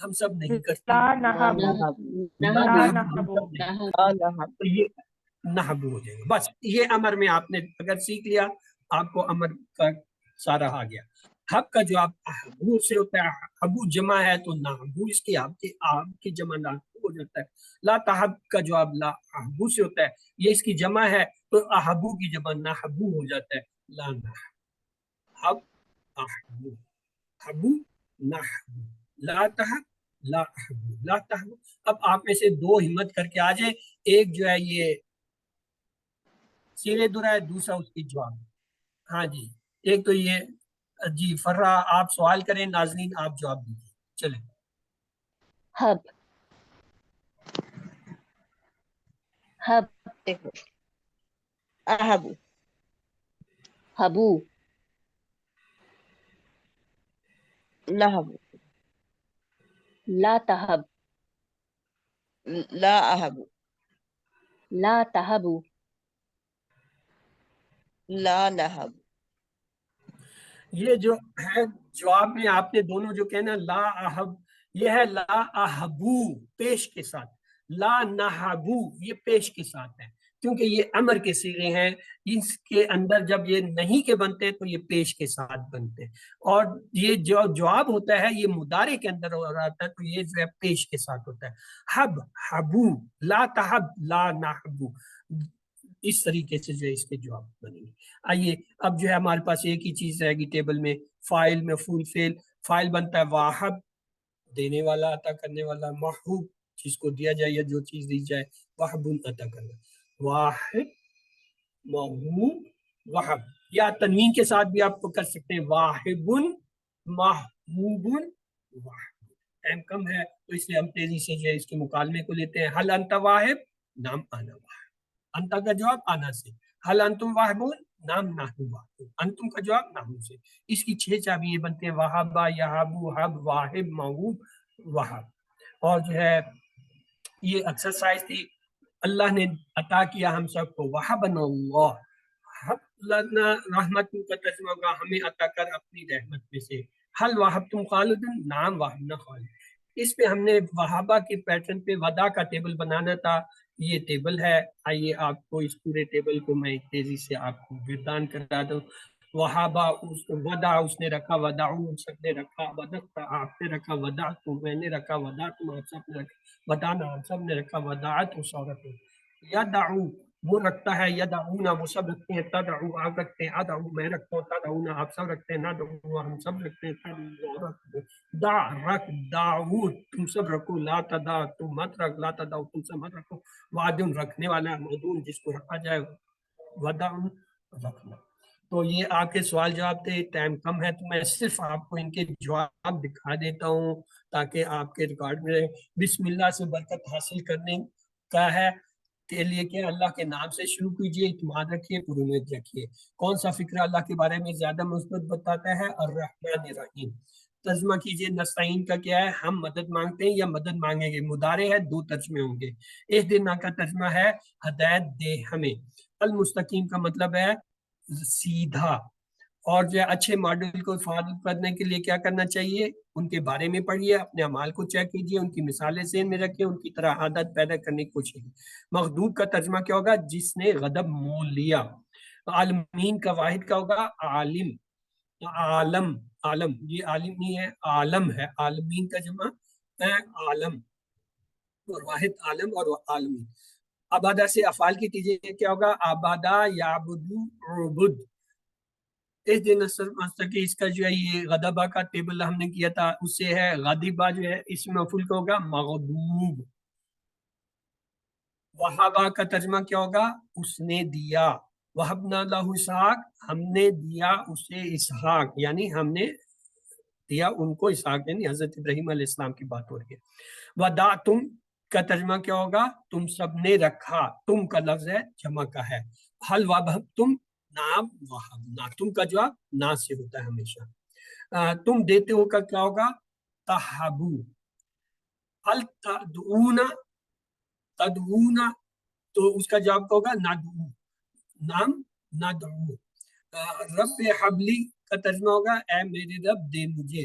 ہم سب نہیں کرتے لا لا نہب نہب لا لا نہب نحبو، نہب ہم سب نہیں۔ تو یہ نحبو ہو جائے گا، بس یہ امر میں آپ نے اگر سیکھ لیا آپ کو امر کا سارا آ گیا۔ حب کا جواب احبو سے ہوتا ہے، حبو جمع ہے تو نحبو اس کی آپ کی جمع نحبو ہو جاتا ہے۔ لا تحب کا جواب لا احبو سے ہوتا ہے، یہ اس کی جمع ہے تو احبو کی جمع نحبو ہو جاتا ہے۔ لا نحب احبو، حبو نحبو، لا تحب لا احبو لا تحبو۔ اب آپ میں سے دو ہمت کر کے آ جائیں، ایک جو ہے یہ سیرے درا ہے، دوسرا اس کی جواب۔ ہاں جی، ایک تو یہ جی فرا آپ سوال کریں، ناظرین آپ جواب دیجیے، چلیں۔ حب حب دیکھو احبو، حبو لہبو، لا تحب لا احبو، لا تحبو لا لہب، یہ جو ہے جواب میں آپ نے دونوں جو کہنا لا احب، یہ ہے لا احبو پیش کے ساتھ، لا نحبو یہ پیش کے ساتھ ہے، کیونکہ یہ امر کے صیغے ہیں، اس کے اندر جب یہ نہیں کے بنتے ہیں تو یہ پیش کے ساتھ بنتے ہیں، اور یہ جو جواب ہوتا ہے یہ مضارع کے اندر ہو رہا ہے تو یہ جو ہے پیش کے ساتھ ہوتا ہے۔ حب حبو، لا تحب لا نحبو، اس طریقے سے جو ہے اس کے جواب بنیں گے۔ آئیے اب جو ہے ہمارے پاس ایک ہی چیز رہے گی ٹیبل میں، فائل مفعول فعل۔ فائل بنتا ہے واحب دینے والا عطا کرنے والا، محبوب جس کو دیا جائے یا جو چیز دی جائے، وحب عطا کرنا، واحد محبوب وحب، یا تنوین کے ساتھ بھی آپ کو کر سکتے ہیں واحب محبوب وحب۔ ٹائم کم ہے تو اس لیے ہم تیزی سے جو ہے اس کے مکالمے کو لیتے ہیں۔ حل انت واحب، نام آنا واحب، انتا کا جواب آنا سے، حل انتم واحبون، نام نحن واحبون، انتم کا جواب نحن سے۔ اس کی 6 چابیاں بنتے ہیں، وہابا یہابو حب واحب موہوب وہب۔ اور جو ہے یہ ایکسرسائز تھی، اللہ نے عطا کیا ہم سب کو، وہبنا اللہ، حب لنا رحمت کا ترجمہ ہوگا ہمیں عطا کر اپنی رحمت میں سے۔ حل وہبتم خالدن، نام وہبنا خالد۔ اس پہ ہم نے وہابہ کے پیٹرن پہ ودا کا ٹیبل بنانا تھا، یہ ٹیبل ہے۔ آئیے آپ کو اس پورے ٹیبل کو میں تیزی سے آپ کو گردان کرا دوں۔ وہابا ودا اس نے رکھا، وداؤ سب نے رکھا، ودعت آپ نے رکھا، ودعت میں نے رکھا، ودعت آپ سب نے رکھا، ودانا ہم سب نے رکھا، ودعت اس عورت نے۔ یدعو وہ رکھتا ہے، یدعونا وہ سب رکھتے ہیں، تدعو آپ رکھتے ہیں، ادعو میں رکھتا ہوں، تدعونا آپ سب رکھتے ہیں، ندعو ہم سب رکھتے ہیں، تدعو رکھتے ہیں، دع رکھ، دعو تم سب رکھو، لا تدع تم مت رکھ، لا تدعو تم سب مت رکھو، وعدن رکھنے والا، مودون جس کو رکھا جائے، ودعن رکھنا۔ تو یہ آپ کے سوال جواب تھے، ٹائم کم ہے تو میں صرف آپ کو ان کے جواب دکھا دیتا ہوں تاکہ آپ کے ریکارڈ میں رہے۔ بسم اللہ سے برکت حاصل کرنے کا ہے کے لیے کہ اللہ کے نام سے شروع کیجئے، اعتماد رکھیے، پر امید رکھیے۔ کون سا فکر اللہ کے بارے میں زیادہ مثبت بتاتا ہے؟ الرحمن الرحیم۔ ترجمہ کیجئے، نستعین کا کیا ہے؟ ہم مدد مانگتے ہیں یا مدد مانگیں گے، مضارع ہے، 2 ترجمے ہوں گے۔ اہدنا کا ترجمہ ہے ہدایت دے ہمیں، المستقیم کا مطلب ہے سیدھا۔ اور جو ہے اچھے ماڈل کو فالو کرنے کے لیے کیا کرنا چاہیے؟ ان کے بارے میں پڑھیے، اپنے اعمال کو چیک کیجیے، ان کی مثالیں ذہن میں رکھیں، ان کی طرح عادت پیدا کرنے کی کوشش کیجیے۔ مغضوب کا ترجمہ کیا ہوگا؟ جس نے غضب مول لیا۔ عالمین کا واحد کا ہوگا عالم، عالم، عالم یہ عالم نہیں ہے، عالم ہے، عالمین کا جمع ہے عالم، اور واحد عالم اور عالمین۔ عبادہ سے افعال کی تیجیے کیا ہوگا؟ عبادہ یعبدو عبد۔ اس دن مستقی اس کا جو ہے یہ غضبہ کا ٹیبل ہم نے کیا تھا، اس سے ہے غضبہ جو ہے اس میں مفعول کا ہوگا مغضوب۔ وہابہ کا ترجمہ کیا ہوگا؟ اس نے دیا۔ وہبنا لہ اسحاق، ہم نے دیا اسے اسحاق، یعنی ہم نے دیا ان کو اسحاق، یعنی حضرت ابراہیم علیہ السلام کی بات ہو رہی ہے۔ ودعتم کا ترجمہ کیا ہوگا؟ تم سب نے رکھا، تم کا لفظ ہے جمع کا ہے۔ حل وہبتم، نام وہبنا، تم کا جواب نا سے ہوتا ہے ہمیشہ۔ تم دیتے ہو کا کیا ہوگا؟ تہبو۔ حل تدعون، تدعون تو اس کا جواب کیا ہوگا؟ ندعو، نام ندعو۔ رب حبلی کا ترجمہ ہوگا اے میرے رب دے مجھے۔